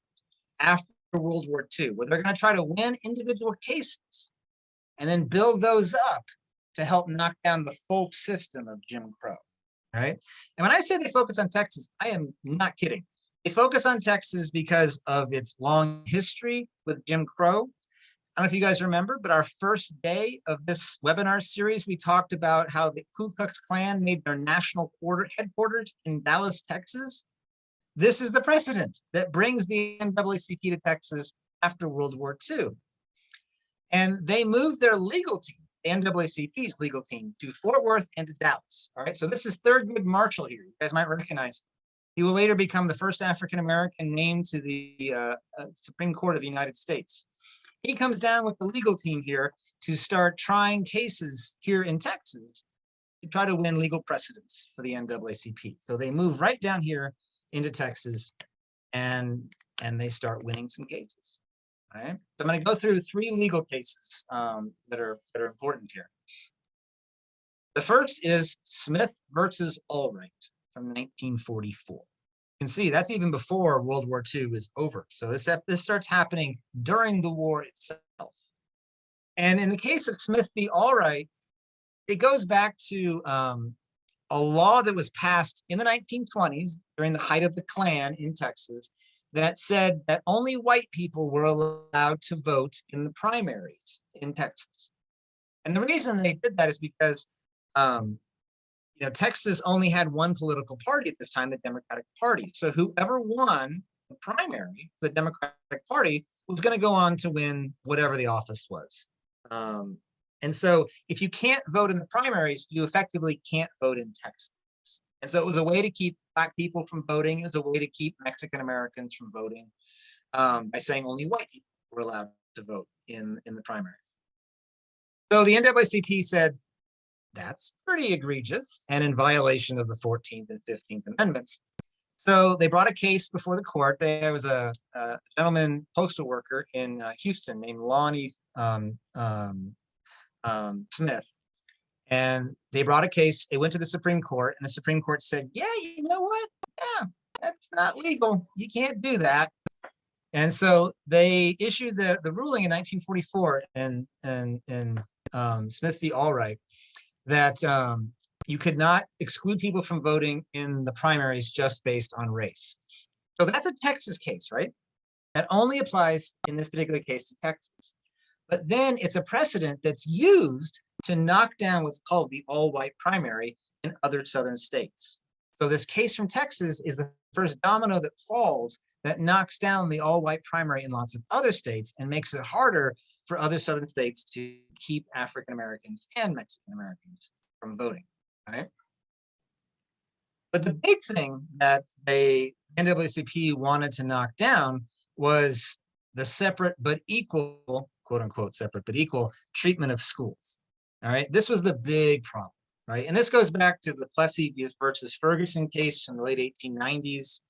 after World War II, where they're going to try to win individual cases and then build those up to help knock down the full system of Jim Crow. All right. And when I say they focus on Texas, I am not kidding. They focus on Texas because of its long history with Jim Crow. I don't know if you guys remember, but our first day of this webinar series, we talked about how the Ku Klux Klan made their national headquarters in Dallas, Texas. This is the precedent that brings the NAACP to Texas after World War II. And they moved their legal team, the NAACP's legal team, to Fort Worth and to Dallas. All right, so this is Thurgood Marshall here. You guys might recognize him. He will later become the first African-American named to the Supreme Court of the United States. He comes down with the legal team here to start trying cases here in Texas to try to win legal precedents for the NAACP. So they move right down here into Texas and they start winning some cases. All right. So I'm going to go through 3 legal cases that are important here. The first is Smith versus Allwright from 1944. You can see that's even before World War II is over. So this starts happening during the war itself. And in the case of Smith v. Allwright, it goes back to a law that was passed in the 1920s during the height of the Klan in Texas that said that only white people were allowed to vote in the primaries in Texas. And the reason they did that is because Texas only had one political party at this time, the Democratic Party. So whoever won the primary, the Democratic Party, was going to go on to win whatever the office was. And so if you can't vote in the primaries, you effectively can't vote in Texas. And so it was a way to keep Black people from voting. It was a way to keep Mexican Americans from voting by saying only white people were allowed to vote in the primary. So the NAACP said, that's pretty egregious and in violation of the 14th and 15th Amendments. So they brought a case before the court. There was a gentleman, postal worker in Houston named Lonnie Smith. And they brought a case. They went to the Supreme Court, and the Supreme Court said, yeah, you know what? Yeah, that's not legal. You can't do that. And so they issued the ruling in 1944 and Smith v. Allwright that you could not exclude people from voting in the primaries just based on race. So that's a Texas case, right? That only applies in this particular case to Texas. But then it's a precedent that's used to knock down what's called the all-white primary in other southern states. So this case from Texas is the first domino that falls that knocks down the all-white primary in lots of other states and makes it harder for other southern states to keep African Americans and Mexican Americans from voting, right? But the big thing that NAACP wanted to knock down was the separate but equal, quote unquote, separate but equal treatment of schools. All right, this was the big problem, right? And this goes back to the Plessy versus Ferguson case in the late 1890s,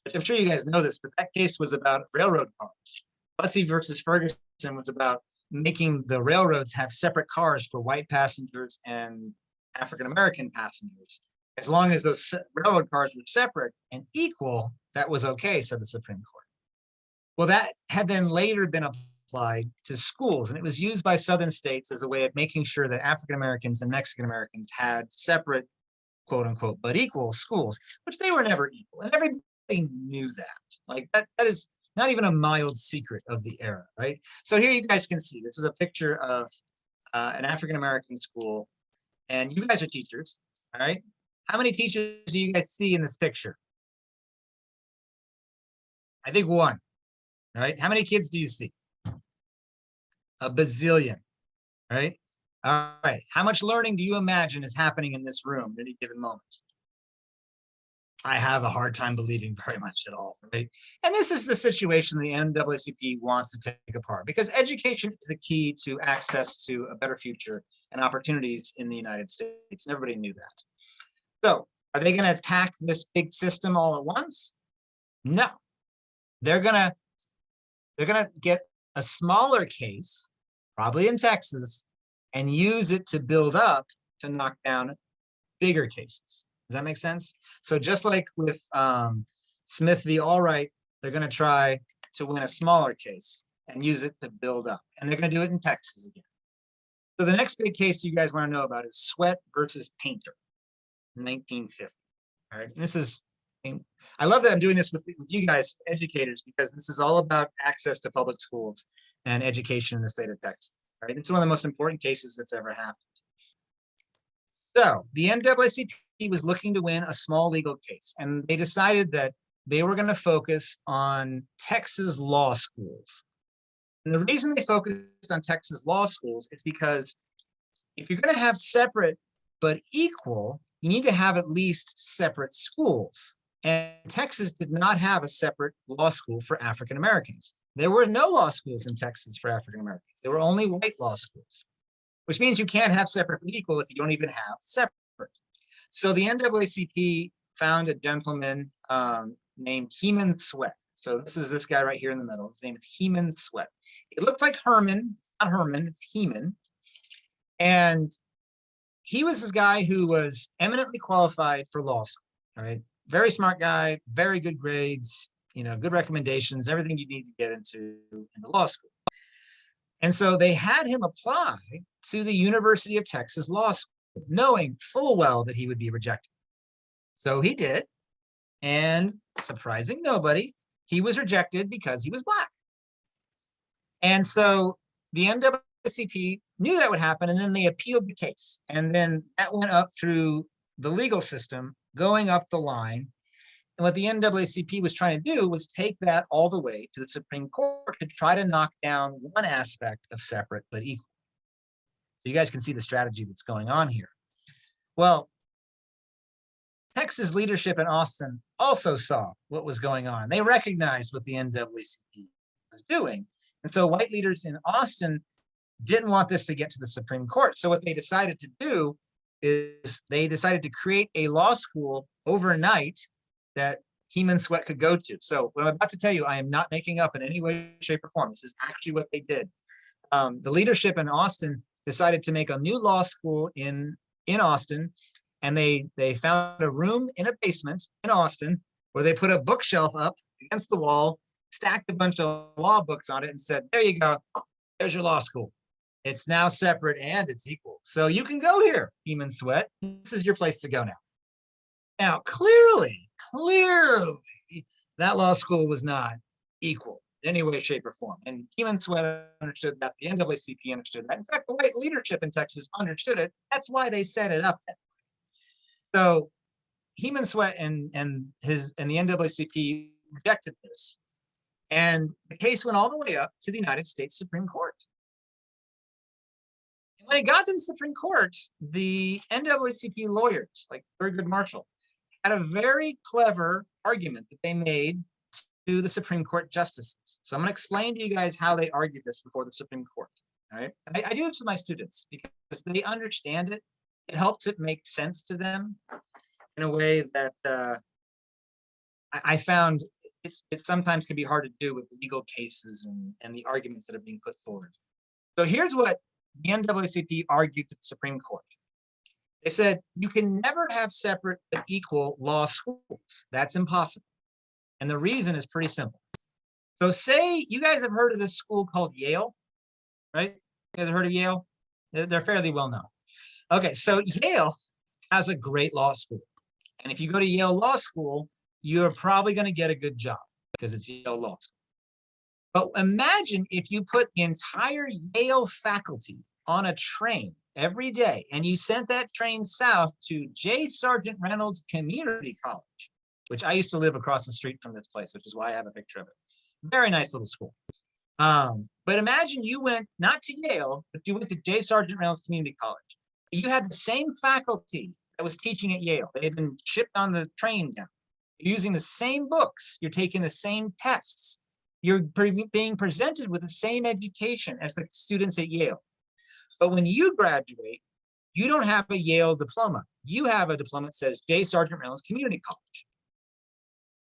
which I'm sure you guys know this, but that case was about railroad cars. Plessy versus Ferguson was about making the railroads have separate cars for white passengers and African-American passengers. As long as those railroad cars were separate and equal, that was okay, said the Supreme Court. Well, that had then later been applied to schools, and it was used by southern states as a way of making sure that African Americans and Mexican Americans had separate quote unquote, but equal schools, which they were never equal. And everybody knew that. Like that is not even a mild secret of the era, right? So here you guys can see, this is a picture of an African-American school, and you guys are teachers, all right? How many teachers do you guys see in this picture? I think one, all right? How many kids do you see? A bazillion, right? All right, how much learning do you imagine is happening in this room at any given moment? I have a hard time believing very much at all, right? And this is the situation the NAACP wants to take apart, because education is the key to access to a better future and opportunities in the United States, and everybody knew that. So are they gonna attack this big system all at once? No, they're gonna get a smaller case, probably in Texas, and use it to build up to knock down bigger cases. Does that make sense? So just like with Smith v. Allwright, they're going to try to win a smaller case and use it to build up. And they're going to do it in Texas again. So the next big case you guys want to know about is Sweat versus Painter, 1950. All right. And this is, I love that I'm doing this with you guys, educators, because this is all about access to public schools and education in the state of Texas. Right? It's one of the most important cases that's ever happened. So the NAACP was looking to win a small legal case, and they decided that they were going to focus on Texas law schools. And the reason they focused on Texas law schools is because if you're going to have separate but equal, you need to have at least separate schools. And Texas did not have a separate law school for African Americans. There were no law schools in Texas for African Americans. There were only white law schools, which means you can't have separate but equal if you don't even have separate. So the NAACP found a gentleman named Heman Sweat. So this is this guy right here in the middle. His name is Heman Sweat. It looks like Herman. It's not Herman, it's Heman. And he was this guy who was eminently qualified for law school, all right? Very smart guy, very good grades, you know, good recommendations, everything you need to get into law school. And so they had him apply to the University of Texas Law School, knowing full well that he would be rejected. So he did, and surprising nobody, he was rejected because he was Black. And so the NAACP knew that would happen, and then they appealed the case. And then that went up through the legal system, going up the line. And what the NAACP was trying to do was take that all the way to the Supreme Court to try to knock down one aspect of separate but equal. So you guys can see the strategy that's going on here. Well, Texas leadership in Austin also saw what was going on. They recognized what the NAACP was doing. And so white leaders in Austin didn't want this to get to the Supreme Court. So what they decided to do is they decided to create a law school overnight that Heman Sweat could go to. So what I'm about to tell you, I am not making up in any way, shape, or form. This is actually what they did. The leadership in Austin decided to make a new law school in Austin, and they found a room in a basement in Austin where they put a bookshelf up against the wall, stacked a bunch of law books on it, and said, there you go, there's your law school. It's now separate and it's equal. So you can go here, Heman Sweat. This is your place to go now. Now, clearly, that law school was not equal in any way, shape, or form. And Heman Sweat understood that. The NAACP understood that. In fact, the white leadership in Texas understood it. That's why they set it up that way. So Heman Sweat and the NAACP rejected this. And the case went all the way up to the United States Supreme Court. And when it got to the Supreme Court, the NAACP lawyers, like Thurgood Marshall, had a very clever argument that they made to the Supreme Court justices. So I'm going to explain to you guys how they argued this before the Supreme Court. All right, I do this with my students because they understand it. It helps it make sense to them in a way that I found it sometimes can be hard to do with legal cases and the arguments that are being put forward. So here's what the NAACP argued to the Supreme Court. They said, you can never have separate but equal law schools. That's impossible. And the reason is pretty simple. So say you guys have heard of this school called Yale, right? You guys have heard of Yale? They're fairly well known. Okay, so Yale has a great law school. And if you go to Yale Law School, you're probably going to get a good job because it's Yale Law School. But imagine if you put the entire Yale faculty on a train every day and you sent that train south to J. Sargent Reynolds Community College, which I used to live across the street from this place, which is why I have a picture of it. Very nice little school. But imagine you went not to Yale, but you went to J. Sargent Reynolds Community College. You had the same faculty that was teaching at Yale. They had been shipped on the train down. You're using the same books. You're taking the same tests. You're being presented with the same education as the students at Yale. But when you graduate, you don't have a Yale diploma. You have a diploma that says J. Sargent Reynolds Community College.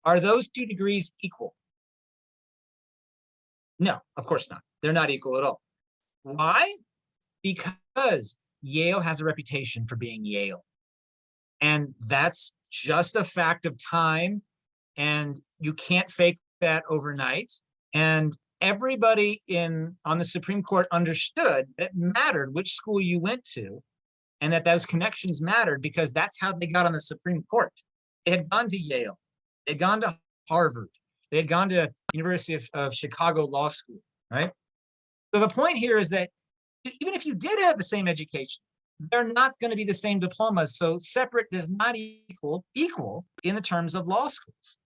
Are those two degrees equal? No, of course not. They're not equal at all. Why? Because Yale has a reputation for being Yale. And that's just a fact of time. And you can't fake that overnight. And everybody on the Supreme Court understood that it mattered which school you went to and that those connections mattered because that's how they got on the Supreme Court. They had gone to Yale. They'd gone to Harvard. They had gone to University of Chicago Law School, right? So the point here is that even if you did have the same education, they're not going to be the same diplomas. So separate does not equal in the terms of law schools,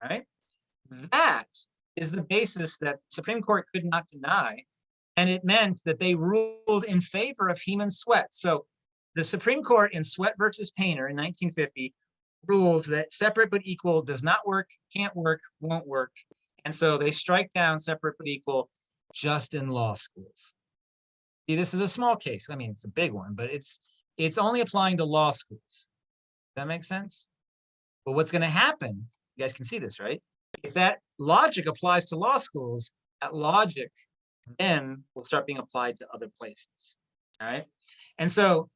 right? That is the basis that the Supreme Court could not deny. And it meant that they ruled in favor of Heman Sweat. So the Supreme Court in Sweat versus Painter in 1950 rules that separate but equal does not work, can't work, won't work. And so they strike down separate but equal just in law schools. See, this is a small case. I mean, it's a big one, but it's only applying to law schools. Does that make sense? But what's going to happen, you guys can see this, right? If that logic applies to law schools, that logic then will start being applied to other places, all right? And so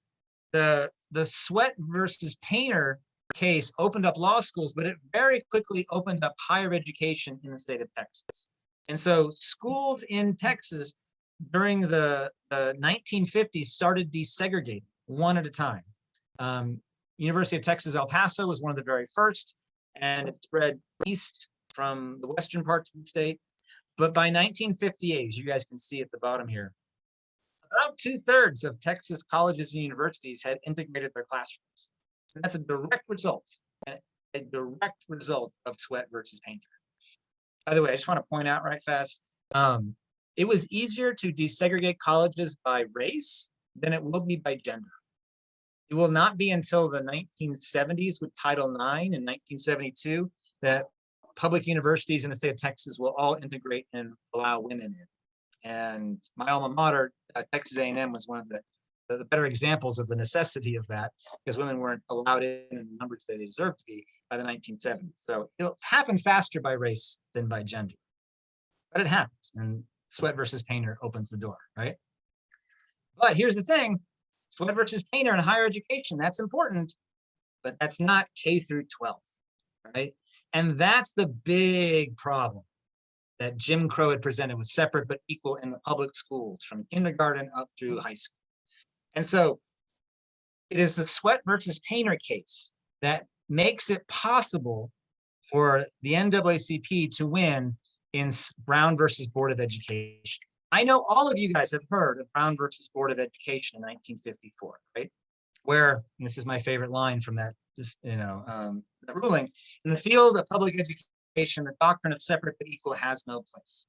the Sweat versus Painter case opened up law schools, but it very quickly opened up higher education in the state of Texas. And so schools in Texas during the 1950s started desegregating one at a time. University of Texas, El Paso was one of the very first, and it spread east from the western parts of the state. But by 1958, as you guys can see at the bottom here, about 2/3 of Texas colleges and universities had integrated their classrooms. And that's a direct result of Sweat versus Painter. By the way, I just want to point out right fast, it was easier to desegregate colleges by race than it will be by gender. It will not be until the 1970s with Title IX in 1972 that public universities in the state of Texas will all integrate and allow women in. And my alma mater, Texas A&M, was one of the better examples of the necessity of that because women weren't allowed in the numbers that they deserved to be by the 1970s. So it'll happen faster by race than by gender, but it happens. And Sweat versus Painter opens the door, right? But here's the thing, Sweat versus Painter in higher education, that's important, but that's not K through 12, right? And that's the big problem that Jim Crow had presented with separate but equal in the public schools from kindergarten up through high school. And so it is the Sweat versus Painter case that makes it possible for the NAACP to win in Brown versus Board of Education. I know all of you guys have heard of Brown versus Board of Education in 1954, right? Where, and this is my favorite line from that, that ruling, in the field of public education, the doctrine of separate but equal has no place.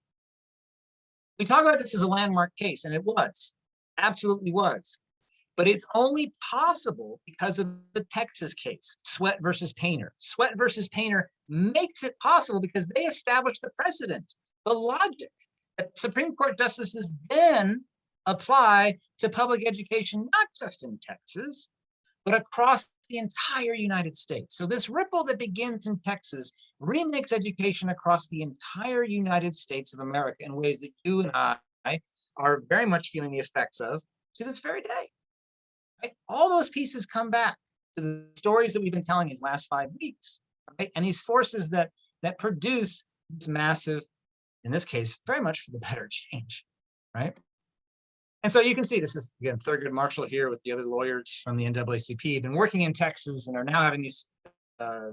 We talk about this as a landmark case, and it was, absolutely was. But it's only possible because of the Texas case, Sweat versus Painter. Sweat versus Painter makes it possible because they established the precedent, the logic that Supreme Court justices then apply to public education, not just in Texas, but across the entire United States. So this ripple that begins in Texas remakes education across the entire United States of America in ways that you and I are very much feeling the effects of to this very day. Right? All those pieces come back to the stories that we've been telling these last 5 weeks, right? And these forces that produce this massive, in this case, very much for the better change, right? And so you can see this is, again, Thurgood Marshall here with the other lawyers from the NAACP, been working in Texas and are now having these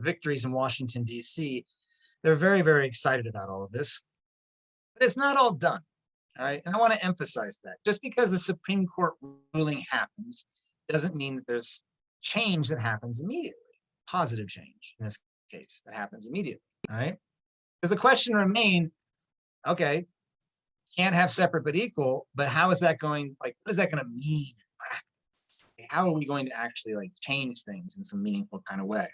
victories in Washington, D.C. They're very, very excited about all of this. But it's not all done. All right. And I want to emphasize that just because the Supreme Court ruling happens doesn't mean that there's change that happens immediately, positive change in this case that happens immediately. All right. Because the question remained, okay, can't have separate but equal, but how is that going? Like, what is that going to mean in practice? How are we going to actually like change things in some meaningful kind of way?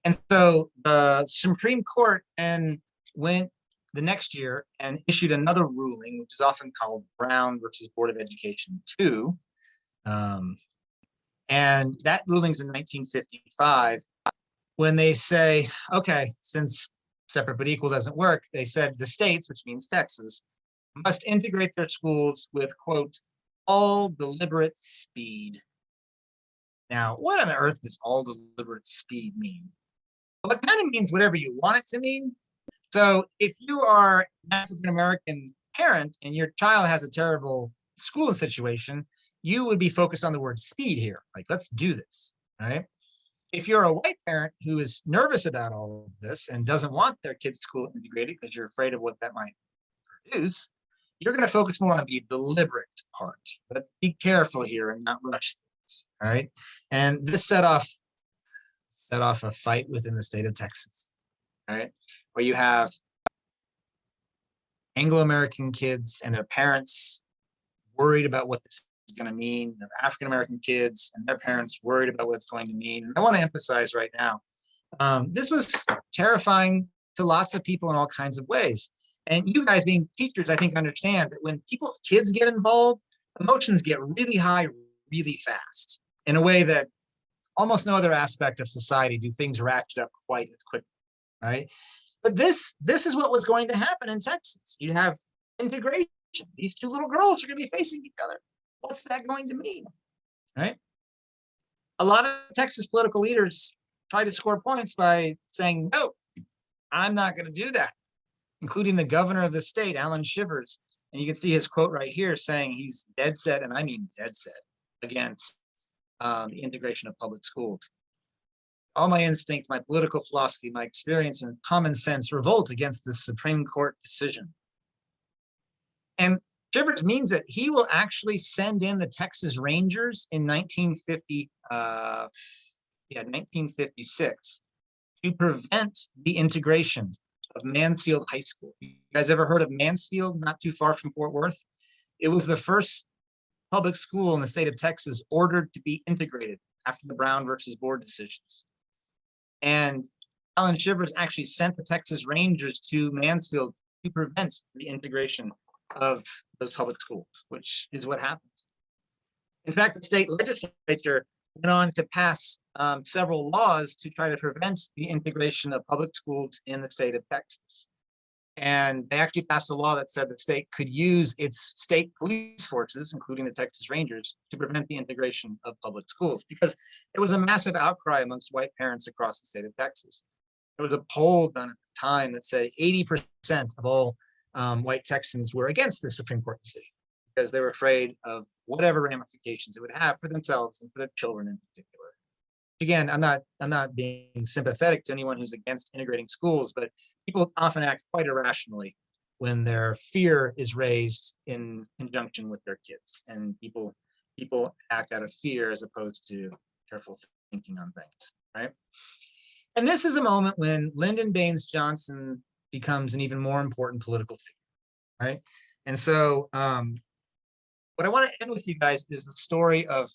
And so the Supreme Court then went the next year and issued another ruling, which is often called Brown versus Board of Education 2. And that ruling's in 1955 when they say, okay, since separate but equal doesn't work, they said the states, which means Texas, must integrate their schools with, quote, all deliberate speed. Now, what on earth does all deliberate speed mean? Well, it kind of means whatever you want it to mean. So if you are an African-American parent and your child has a terrible school situation, you would be focused on the word speed here. Like, let's do this, right? If you're a white parent who is nervous about all of this and doesn't want their kid's school integrated because you're afraid of what that might produce, you're going to focus more on the deliberate part. Let's be careful here and not rush this, all right? And this set off a fight within the state of Texas, all right, where you have Anglo-American kids and their parents worried about what this is going to mean, African-American kids and their parents worried about what it's going to mean. And I want to emphasize right now, this was terrifying to lots of people in all kinds of ways. And you guys being teachers, I think, understand that when people's kids get involved, emotions get really high really fast in a way that almost no other aspect of society do things ratchet up quite as quickly, right? But this is what was going to happen in Texas. You have integration. These two little girls are going to be facing each other. What's that going to mean, right? A lot of Texas political leaders try to score points by saying, no, I'm not going to do that, including the governor of the state, Alan Shivers. And you can see his quote right here saying he's dead set, and I mean dead set, against the integration of public schools. All my instincts, my political philosophy, my experience, and common sense revolt against this Supreme Court decision. And Shivers means that he will actually send in the Texas Rangers in 1956 to prevent the integration of Mansfield High School. You guys ever heard of Mansfield, not too far from Fort Worth? It was the first public school in the state of Texas ordered to be integrated after the Brown versus Board decisions. And Alan Shivers actually sent the Texas Rangers to Mansfield to prevent the integration of those public schools, which is what happened. In fact, the state legislature went on to pass several laws to try to prevent the integration of public schools in the state of Texas. And they actually passed a law that said the state could use its state police forces, including the Texas Rangers, to prevent the integration of public schools, because there was a massive outcry amongst white parents across the state of Texas. There was a poll done at the time that said 80% of all white Texans were against the Supreme Court decision because they were afraid of whatever ramifications it would have for themselves and for their children in particular. Again, I'm not being sympathetic to anyone who's against integrating schools, but people often act quite irrationally when their fear is raised in conjunction with their kids, and people act out of fear as opposed to careful thinking on things, right? And this is a moment when Lyndon Baines Johnson becomes an even more important political figure, right? And so what I want to end with you guys is the story of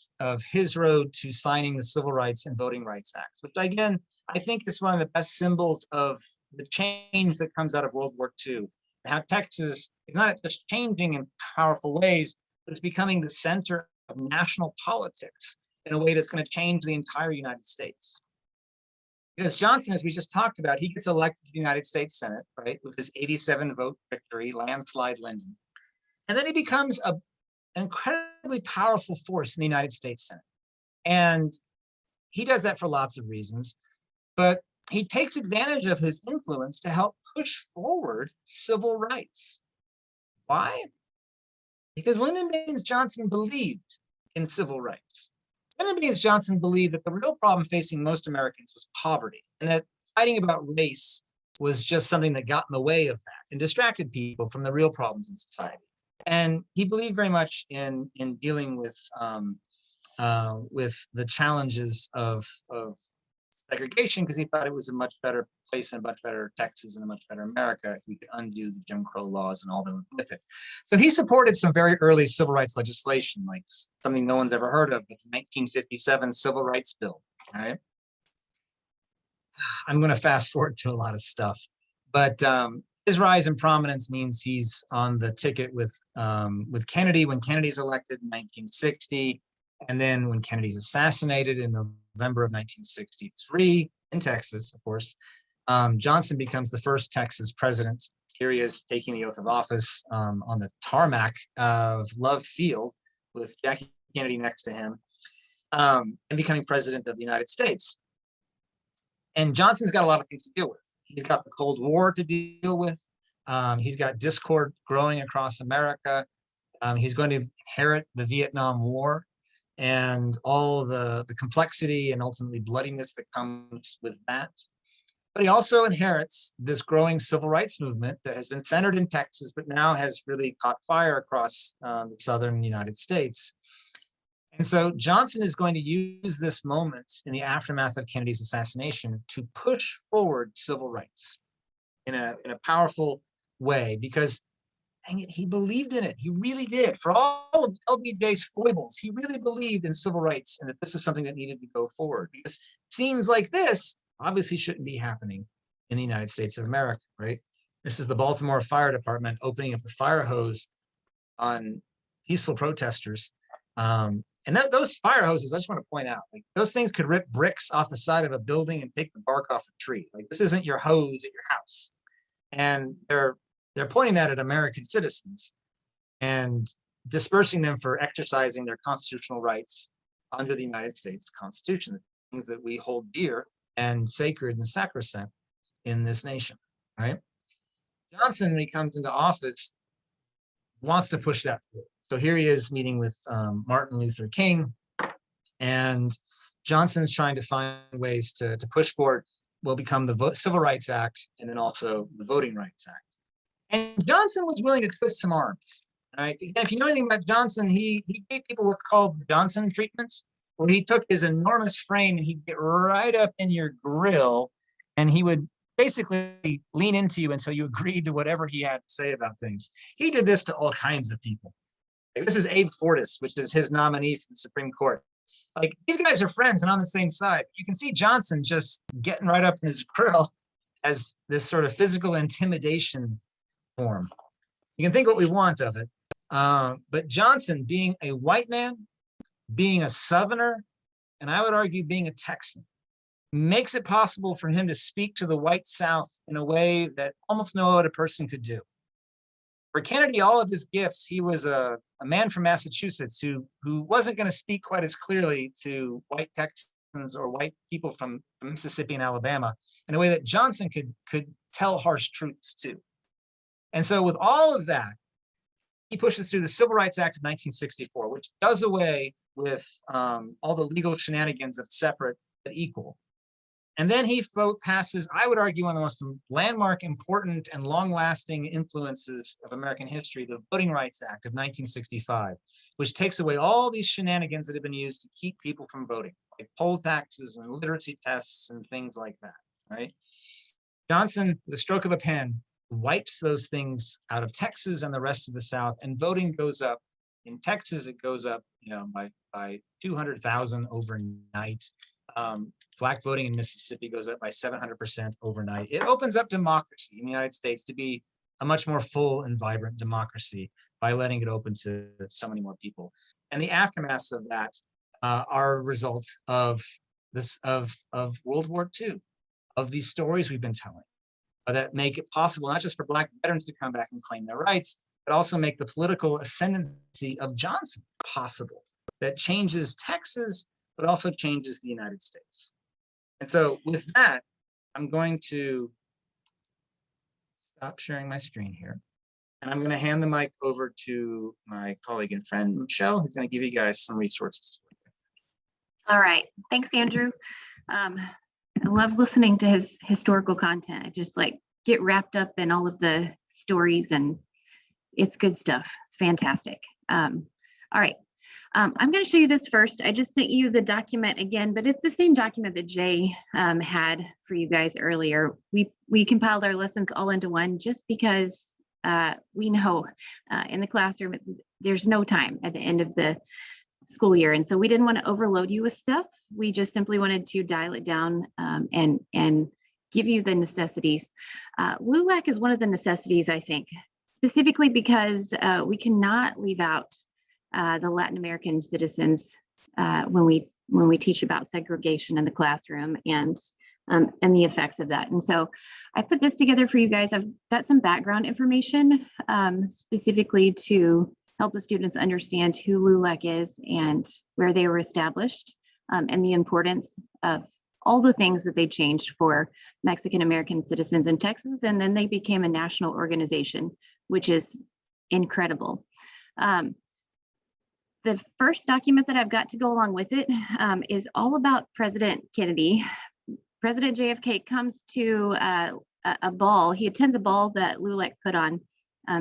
his road to signing the Civil Rights and Voting Rights Acts, which again, I think is one of the best symbols of the change that comes out of World War II. And how Texas is not just changing in powerful ways, but it's becoming the center of national politics in a way that's going to change the entire United States. Because Johnson, as we just talked about, he gets elected to the United States Senate, right, with his 87 vote victory, landslide Lyndon. And then he becomes an incredibly powerful force in the United States Senate. And he does that for lots of reasons, but he takes advantage of his influence to help push forward civil rights. Why? Because Lyndon Baines Johnson believed in civil rights. Lyndon Baines Johnson believed that the real problem facing most Americans was poverty, and that fighting about race was just something that got in the way of that and distracted people from the real problems in society. And he believed very much in dealing with the challenges of segregation, because he thought it was a much better place and a much better Texas and a much better America if we could undo the Jim Crow laws and all that went with it. So he supported some very early civil rights legislation, like something no one's ever heard of, the 1957 Civil Rights Bill. All right. I'm going to fast forward to a lot of stuff, but his rise in prominence means he's on the ticket with Kennedy when Kennedy's elected in 1960. And then when Kennedy's assassinated in November of 1963 in Texas, of course, Johnson becomes the first Texas president. Here he is taking the oath of office on the tarmac of Love Field with Jackie Kennedy next to him, and becoming president of the United States. And Johnson's got a lot of things to deal with. He's got the Cold War to deal with. He's got discord growing across America. He's going to inherit the Vietnam War and all the complexity and ultimately bloodiness that comes with that. But he also inherits this growing civil rights movement that has been centered in Texas, but now has really caught fire across the southern United States. And so Johnson is going to use this moment in the aftermath of Kennedy's assassination to push forward civil rights in a powerful way, because dang it, he believed in it. He really did. For all of LBJ's foibles, he really believed in civil rights and that this is something that needed to go forward, because scenes like this obviously shouldn't be happening in the United States of America, right? This is the Baltimore Fire Department opening up the fire hose on peaceful protesters. And those fire hoses, I just want to point out, like those things could rip bricks off the side of a building and take the bark off a tree. Like this isn't your hose at your house. And they're pointing that at American citizens and dispersing them for exercising their constitutional rights under the United States Constitution, the things that we hold dear and sacred and sacrosanct in this nation, right? Johnson, when he comes into office, wants to push that forward. So here he is meeting with Martin Luther King, and Johnson's trying to find ways to push forward what will become the Civil Rights Act and then also the Voting Rights Act. And Johnson was willing to twist some arms. Right? If you know anything about Johnson, he gave people what's called Johnson treatments, where he took his enormous frame and he'd get right up in your grill and he would basically lean into you until you agreed to whatever he had to say about things. He did this to all kinds of people. Like, this is Abe Fortas, which is his nominee for the Supreme Court. Like, these guys are friends and on the same side. You can see Johnson just getting right up in his grill as this sort of physical intimidation form. You can think what we want of it. But Johnson, being a white man, being a Southerner, and I would argue being a Texan, makes it possible for him to speak to the white South in a way that almost no other person could do. For Kennedy, all of his gifts, he was a man from Massachusetts who wasn't going to speak quite as clearly to white Texans or white people from Mississippi and Alabama in a way that Johnson could tell harsh truths to. And so with all of that, he pushes through the Civil Rights Act of 1964, which does away with all the legal shenanigans of separate but equal. And then he passes, I would argue, one of the most landmark, important, and long-lasting influences of American history, the Voting Rights Act of 1965, which takes away all these shenanigans that have been used to keep people from voting, like poll taxes and literacy tests and things like that, right? Johnson, with a stroke of a pen, wipes those things out of Texas and the rest of the South, and voting goes up. In Texas, it goes up, by 200,000 overnight. Black voting in Mississippi goes up by 700% overnight. It opens up democracy in the United States to be a much more full and vibrant democracy by letting it open to so many more people. And the aftermaths of that are results of World War II, of these stories we've been telling that make it possible not just for Black veterans to come back and claim their rights, but also make the political ascendancy of Johnson possible. That changes Texas, but also changes the United States. And so with that, I'm going to stop sharing my screen here. And I'm going to hand the mic over to my colleague and friend, Michelle, who's going to give you guys some resources. All right. Thanks, Andrew. I love listening to his historical content. I just like get wrapped up in all of the stories, and it's good stuff. It's fantastic. All right. I'm going to show you this first. I just sent you the document again, but it's the same document that Jay had for you guys earlier. We compiled our lessons all into one just because we know in the classroom, there's no time at the end of the school year. And so we didn't want to overload you with stuff. We just simply wanted to dial it down and give you the necessities. LULAC is one of the necessities, I think, specifically because we cannot leave out the Latin American citizens when we teach about segregation in the classroom and the effects of that. And so I put this together for you guys. I've got some background information specifically to help the students understand who LULAC is and where they were established, and the importance of all the things that they changed for Mexican American citizens in Texas. And then they became a national organization, which is incredible. The first document that I've got to go along with it is all about President Kennedy. President JFK comes to a ball. He attends a ball that LULAC put on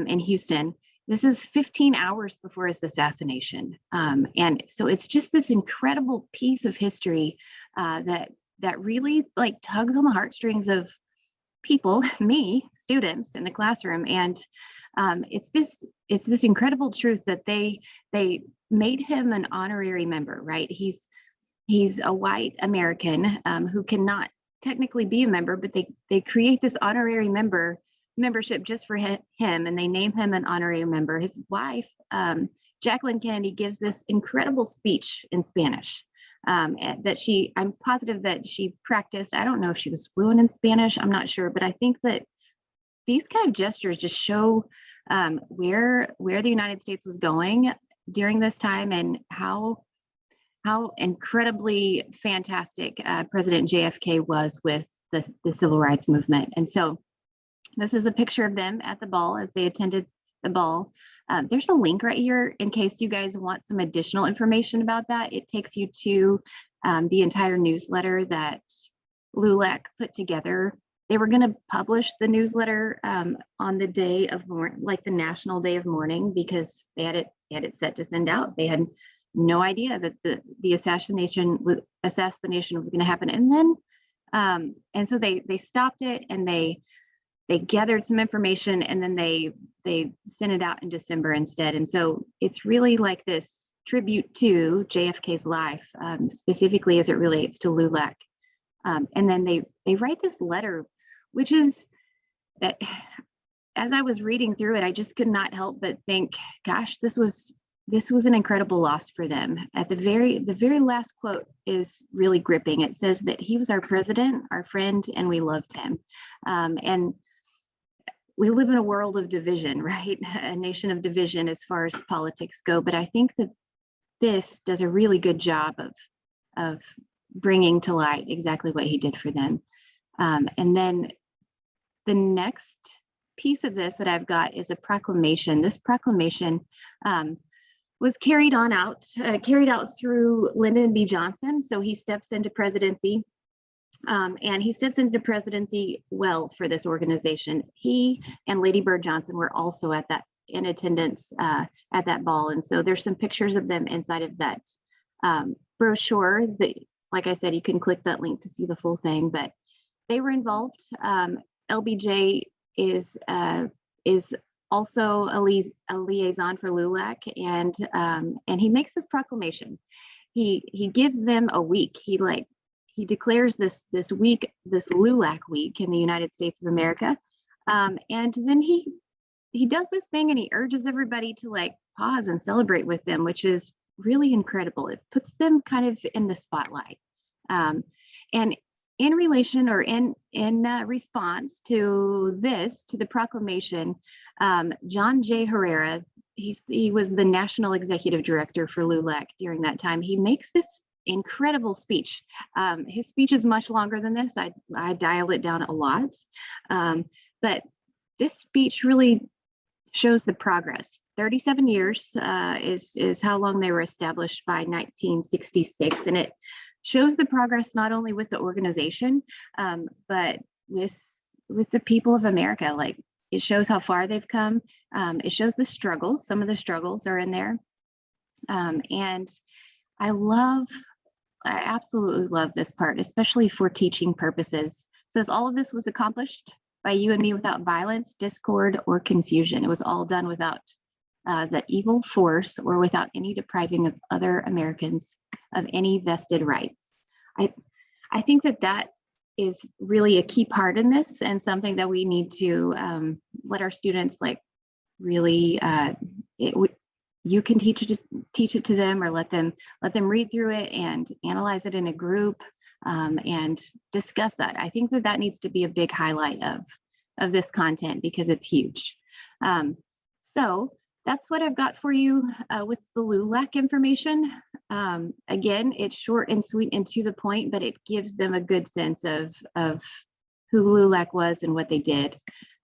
in Houston. This is 15 hours before his assassination. And so it's just this incredible piece of history that really like tugs on the heartstrings of people, me, students in the classroom. And it's this incredible truth that they made him an honorary member, right? He's a white American who cannot technically be a member, but they create this honorary membership just for him, and they name him an honorary member. His wife, Jacqueline Kennedy, gives this incredible speech in Spanish that I'm positive that she practiced. I don't know if she was fluent in Spanish, I'm not sure, but I think that these kind of gestures just show where the United States was going during this time, and how incredibly fantastic President JFK was with the civil rights movement. And so this is a picture of them at the ball as they attended the ball. There's a link right here in case you guys want some additional information about that. It takes you to the entire newsletter that LULAC put together. They were going to publish the newsletter on the day of like the National Day of Mourning, because they had it set to send out. They had no idea that the assassination was going to happen. And then and so they stopped it, and they gathered some information, and then they sent it out in December instead. And so it's really like this tribute to JFK's life, specifically as it relates to LULAC. And then they write this letter, which is that as I was reading through it, I just could not help but think, gosh, this was an incredible loss for them. At the very last quote is really gripping. It says that he was our president, our friend, and we loved him. And we live in a world of division, right? A nation of division as far as politics go. But I think that this does a really good job of bringing to light exactly what he did for them. And then the next piece of this that I've got is a proclamation. This proclamation was carried out through Lyndon B. Johnson. So he steps into presidency. And he steps into presidency well for this organization. He and Lady Bird Johnson were also in attendance at that ball. And so there's some pictures of them inside of that brochure that, like I said, you can click that link to see the full thing, but they were involved. LBJ is also a liaison for LULAC, and he makes this proclamation. He gives them a week. He declares this week, this LULAC week in the United States of America. And then he does this thing, and he urges everybody to like pause and celebrate with them, which is really incredible. It puts them kind of in the spotlight. And in relation or in response to the proclamation, John Jay Herrera, he was the national executive director for LULAC during that time. He makes this incredible speech. His speech is much longer than this. I dialed it down a lot, but this speech really shows the progress. 37 years is how long they were established by 1966. And it shows the progress not only with the organization, but with the people of America. Like, it shows how far they've come. It shows the struggles. Some of the struggles are in there. And I absolutely love this part, especially for teaching purposes. It says all of this was accomplished by you and me without violence, discord, or confusion. It was all done without the evil force or without any depriving of other Americans of any vested rights. I think that is really a key part in this, and something that we need to let our students like really. You can teach it to them, or let them read through it and analyze it in a group, and discuss that. I think that needs to be a big highlight of this content, because it's huge. So that's what I've got for you with the LULAC information. Again, it's short and sweet and to the point, but it gives them a good sense of who LULAC was and what they did.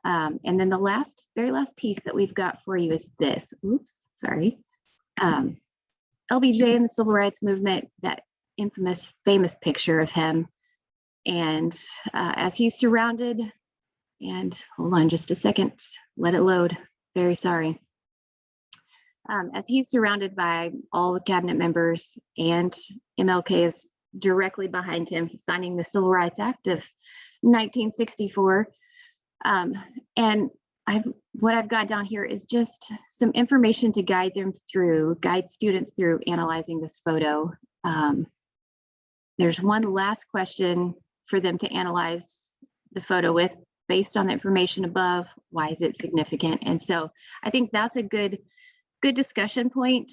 And then the very last piece that we've got for you is this. Oops, sorry. LBJ and the Civil Rights Movement, that famous picture of him. And as he's surrounded, and hold on just a second, let it load. Very sorry. As he's surrounded by all the cabinet members, and MLK is directly behind him, he's signing the Civil Rights Act of 1964. And what I've got down here is just some information to guide students through analyzing this photo. There's one last question for them to analyze the photo with, based on the information above. Why is it significant? And so I think that's a good discussion point,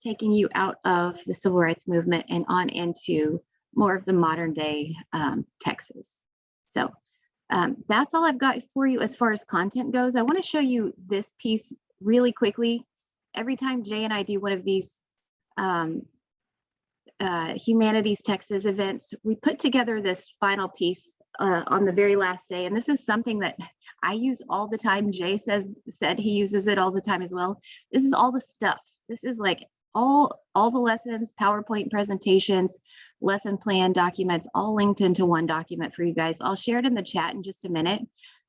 taking you out of the Civil Rights Movement and on into more of the modern day Texas. So that's all I've got for you as far as content goes. I want to show you this piece really quickly. Every time Jay and I do one of these Humanities Texas events, we put together this final piece on the very last day. And this is something that I use all the time. Jay said he uses it all the time as well. This is all the stuff. This is like all the lessons, PowerPoint presentations, lesson plan documents, all linked into one document for you guys. I'll share it in the chat in just a minute.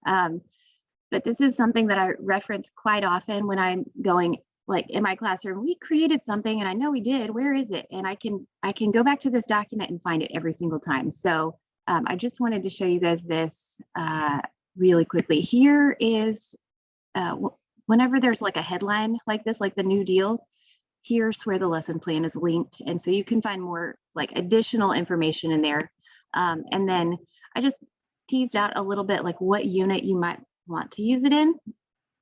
But this is something that I reference quite often when I'm going, like, in my classroom, we created something and I know we did, where is it? And I can go back to this document and find it every single time. So I just wanted to show you guys this really quickly. Here is, whenever there's like a headline like this, like the New Deal, here's where the lesson plan is linked. And so you can find more like additional information in there. And then I just teased out a little bit like what unit you might want to use it in.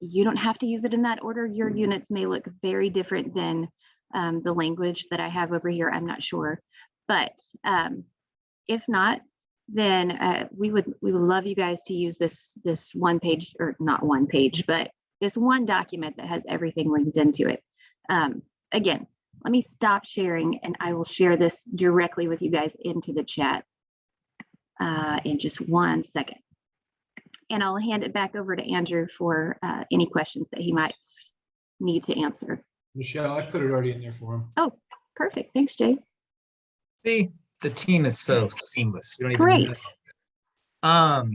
You don't have to use it in that order. Your units may look very different than the language that I have over here. I'm not sure. But if not, then we would love you guys to use this one page, or not one page, but this one document that has everything linked into it. Again, let me stop sharing and I will share this directly with you guys into the chat in just 1 second. And I'll hand it back over to Andrew for any questions that he might need to answer. Michelle, I put it already in there for him. Oh, perfect. Thanks, Jay. See, the team is so seamless. You don't even Great. need it. All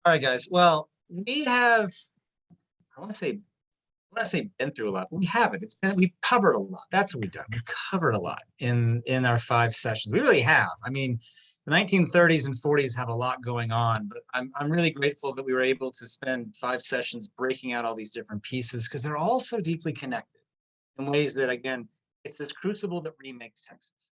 right, guys. Well, we have, I want to say been through a lot, but we haven't. We've covered a lot. That's what we've done. We've covered a lot in our 5 sessions. We really have. I mean, the 1930s and 40s have a lot going on, but I'm really grateful that we were able to spend 5 sessions breaking out all these different pieces, because they're all so deeply connected in ways that, again, it's this crucible that remakes Texas.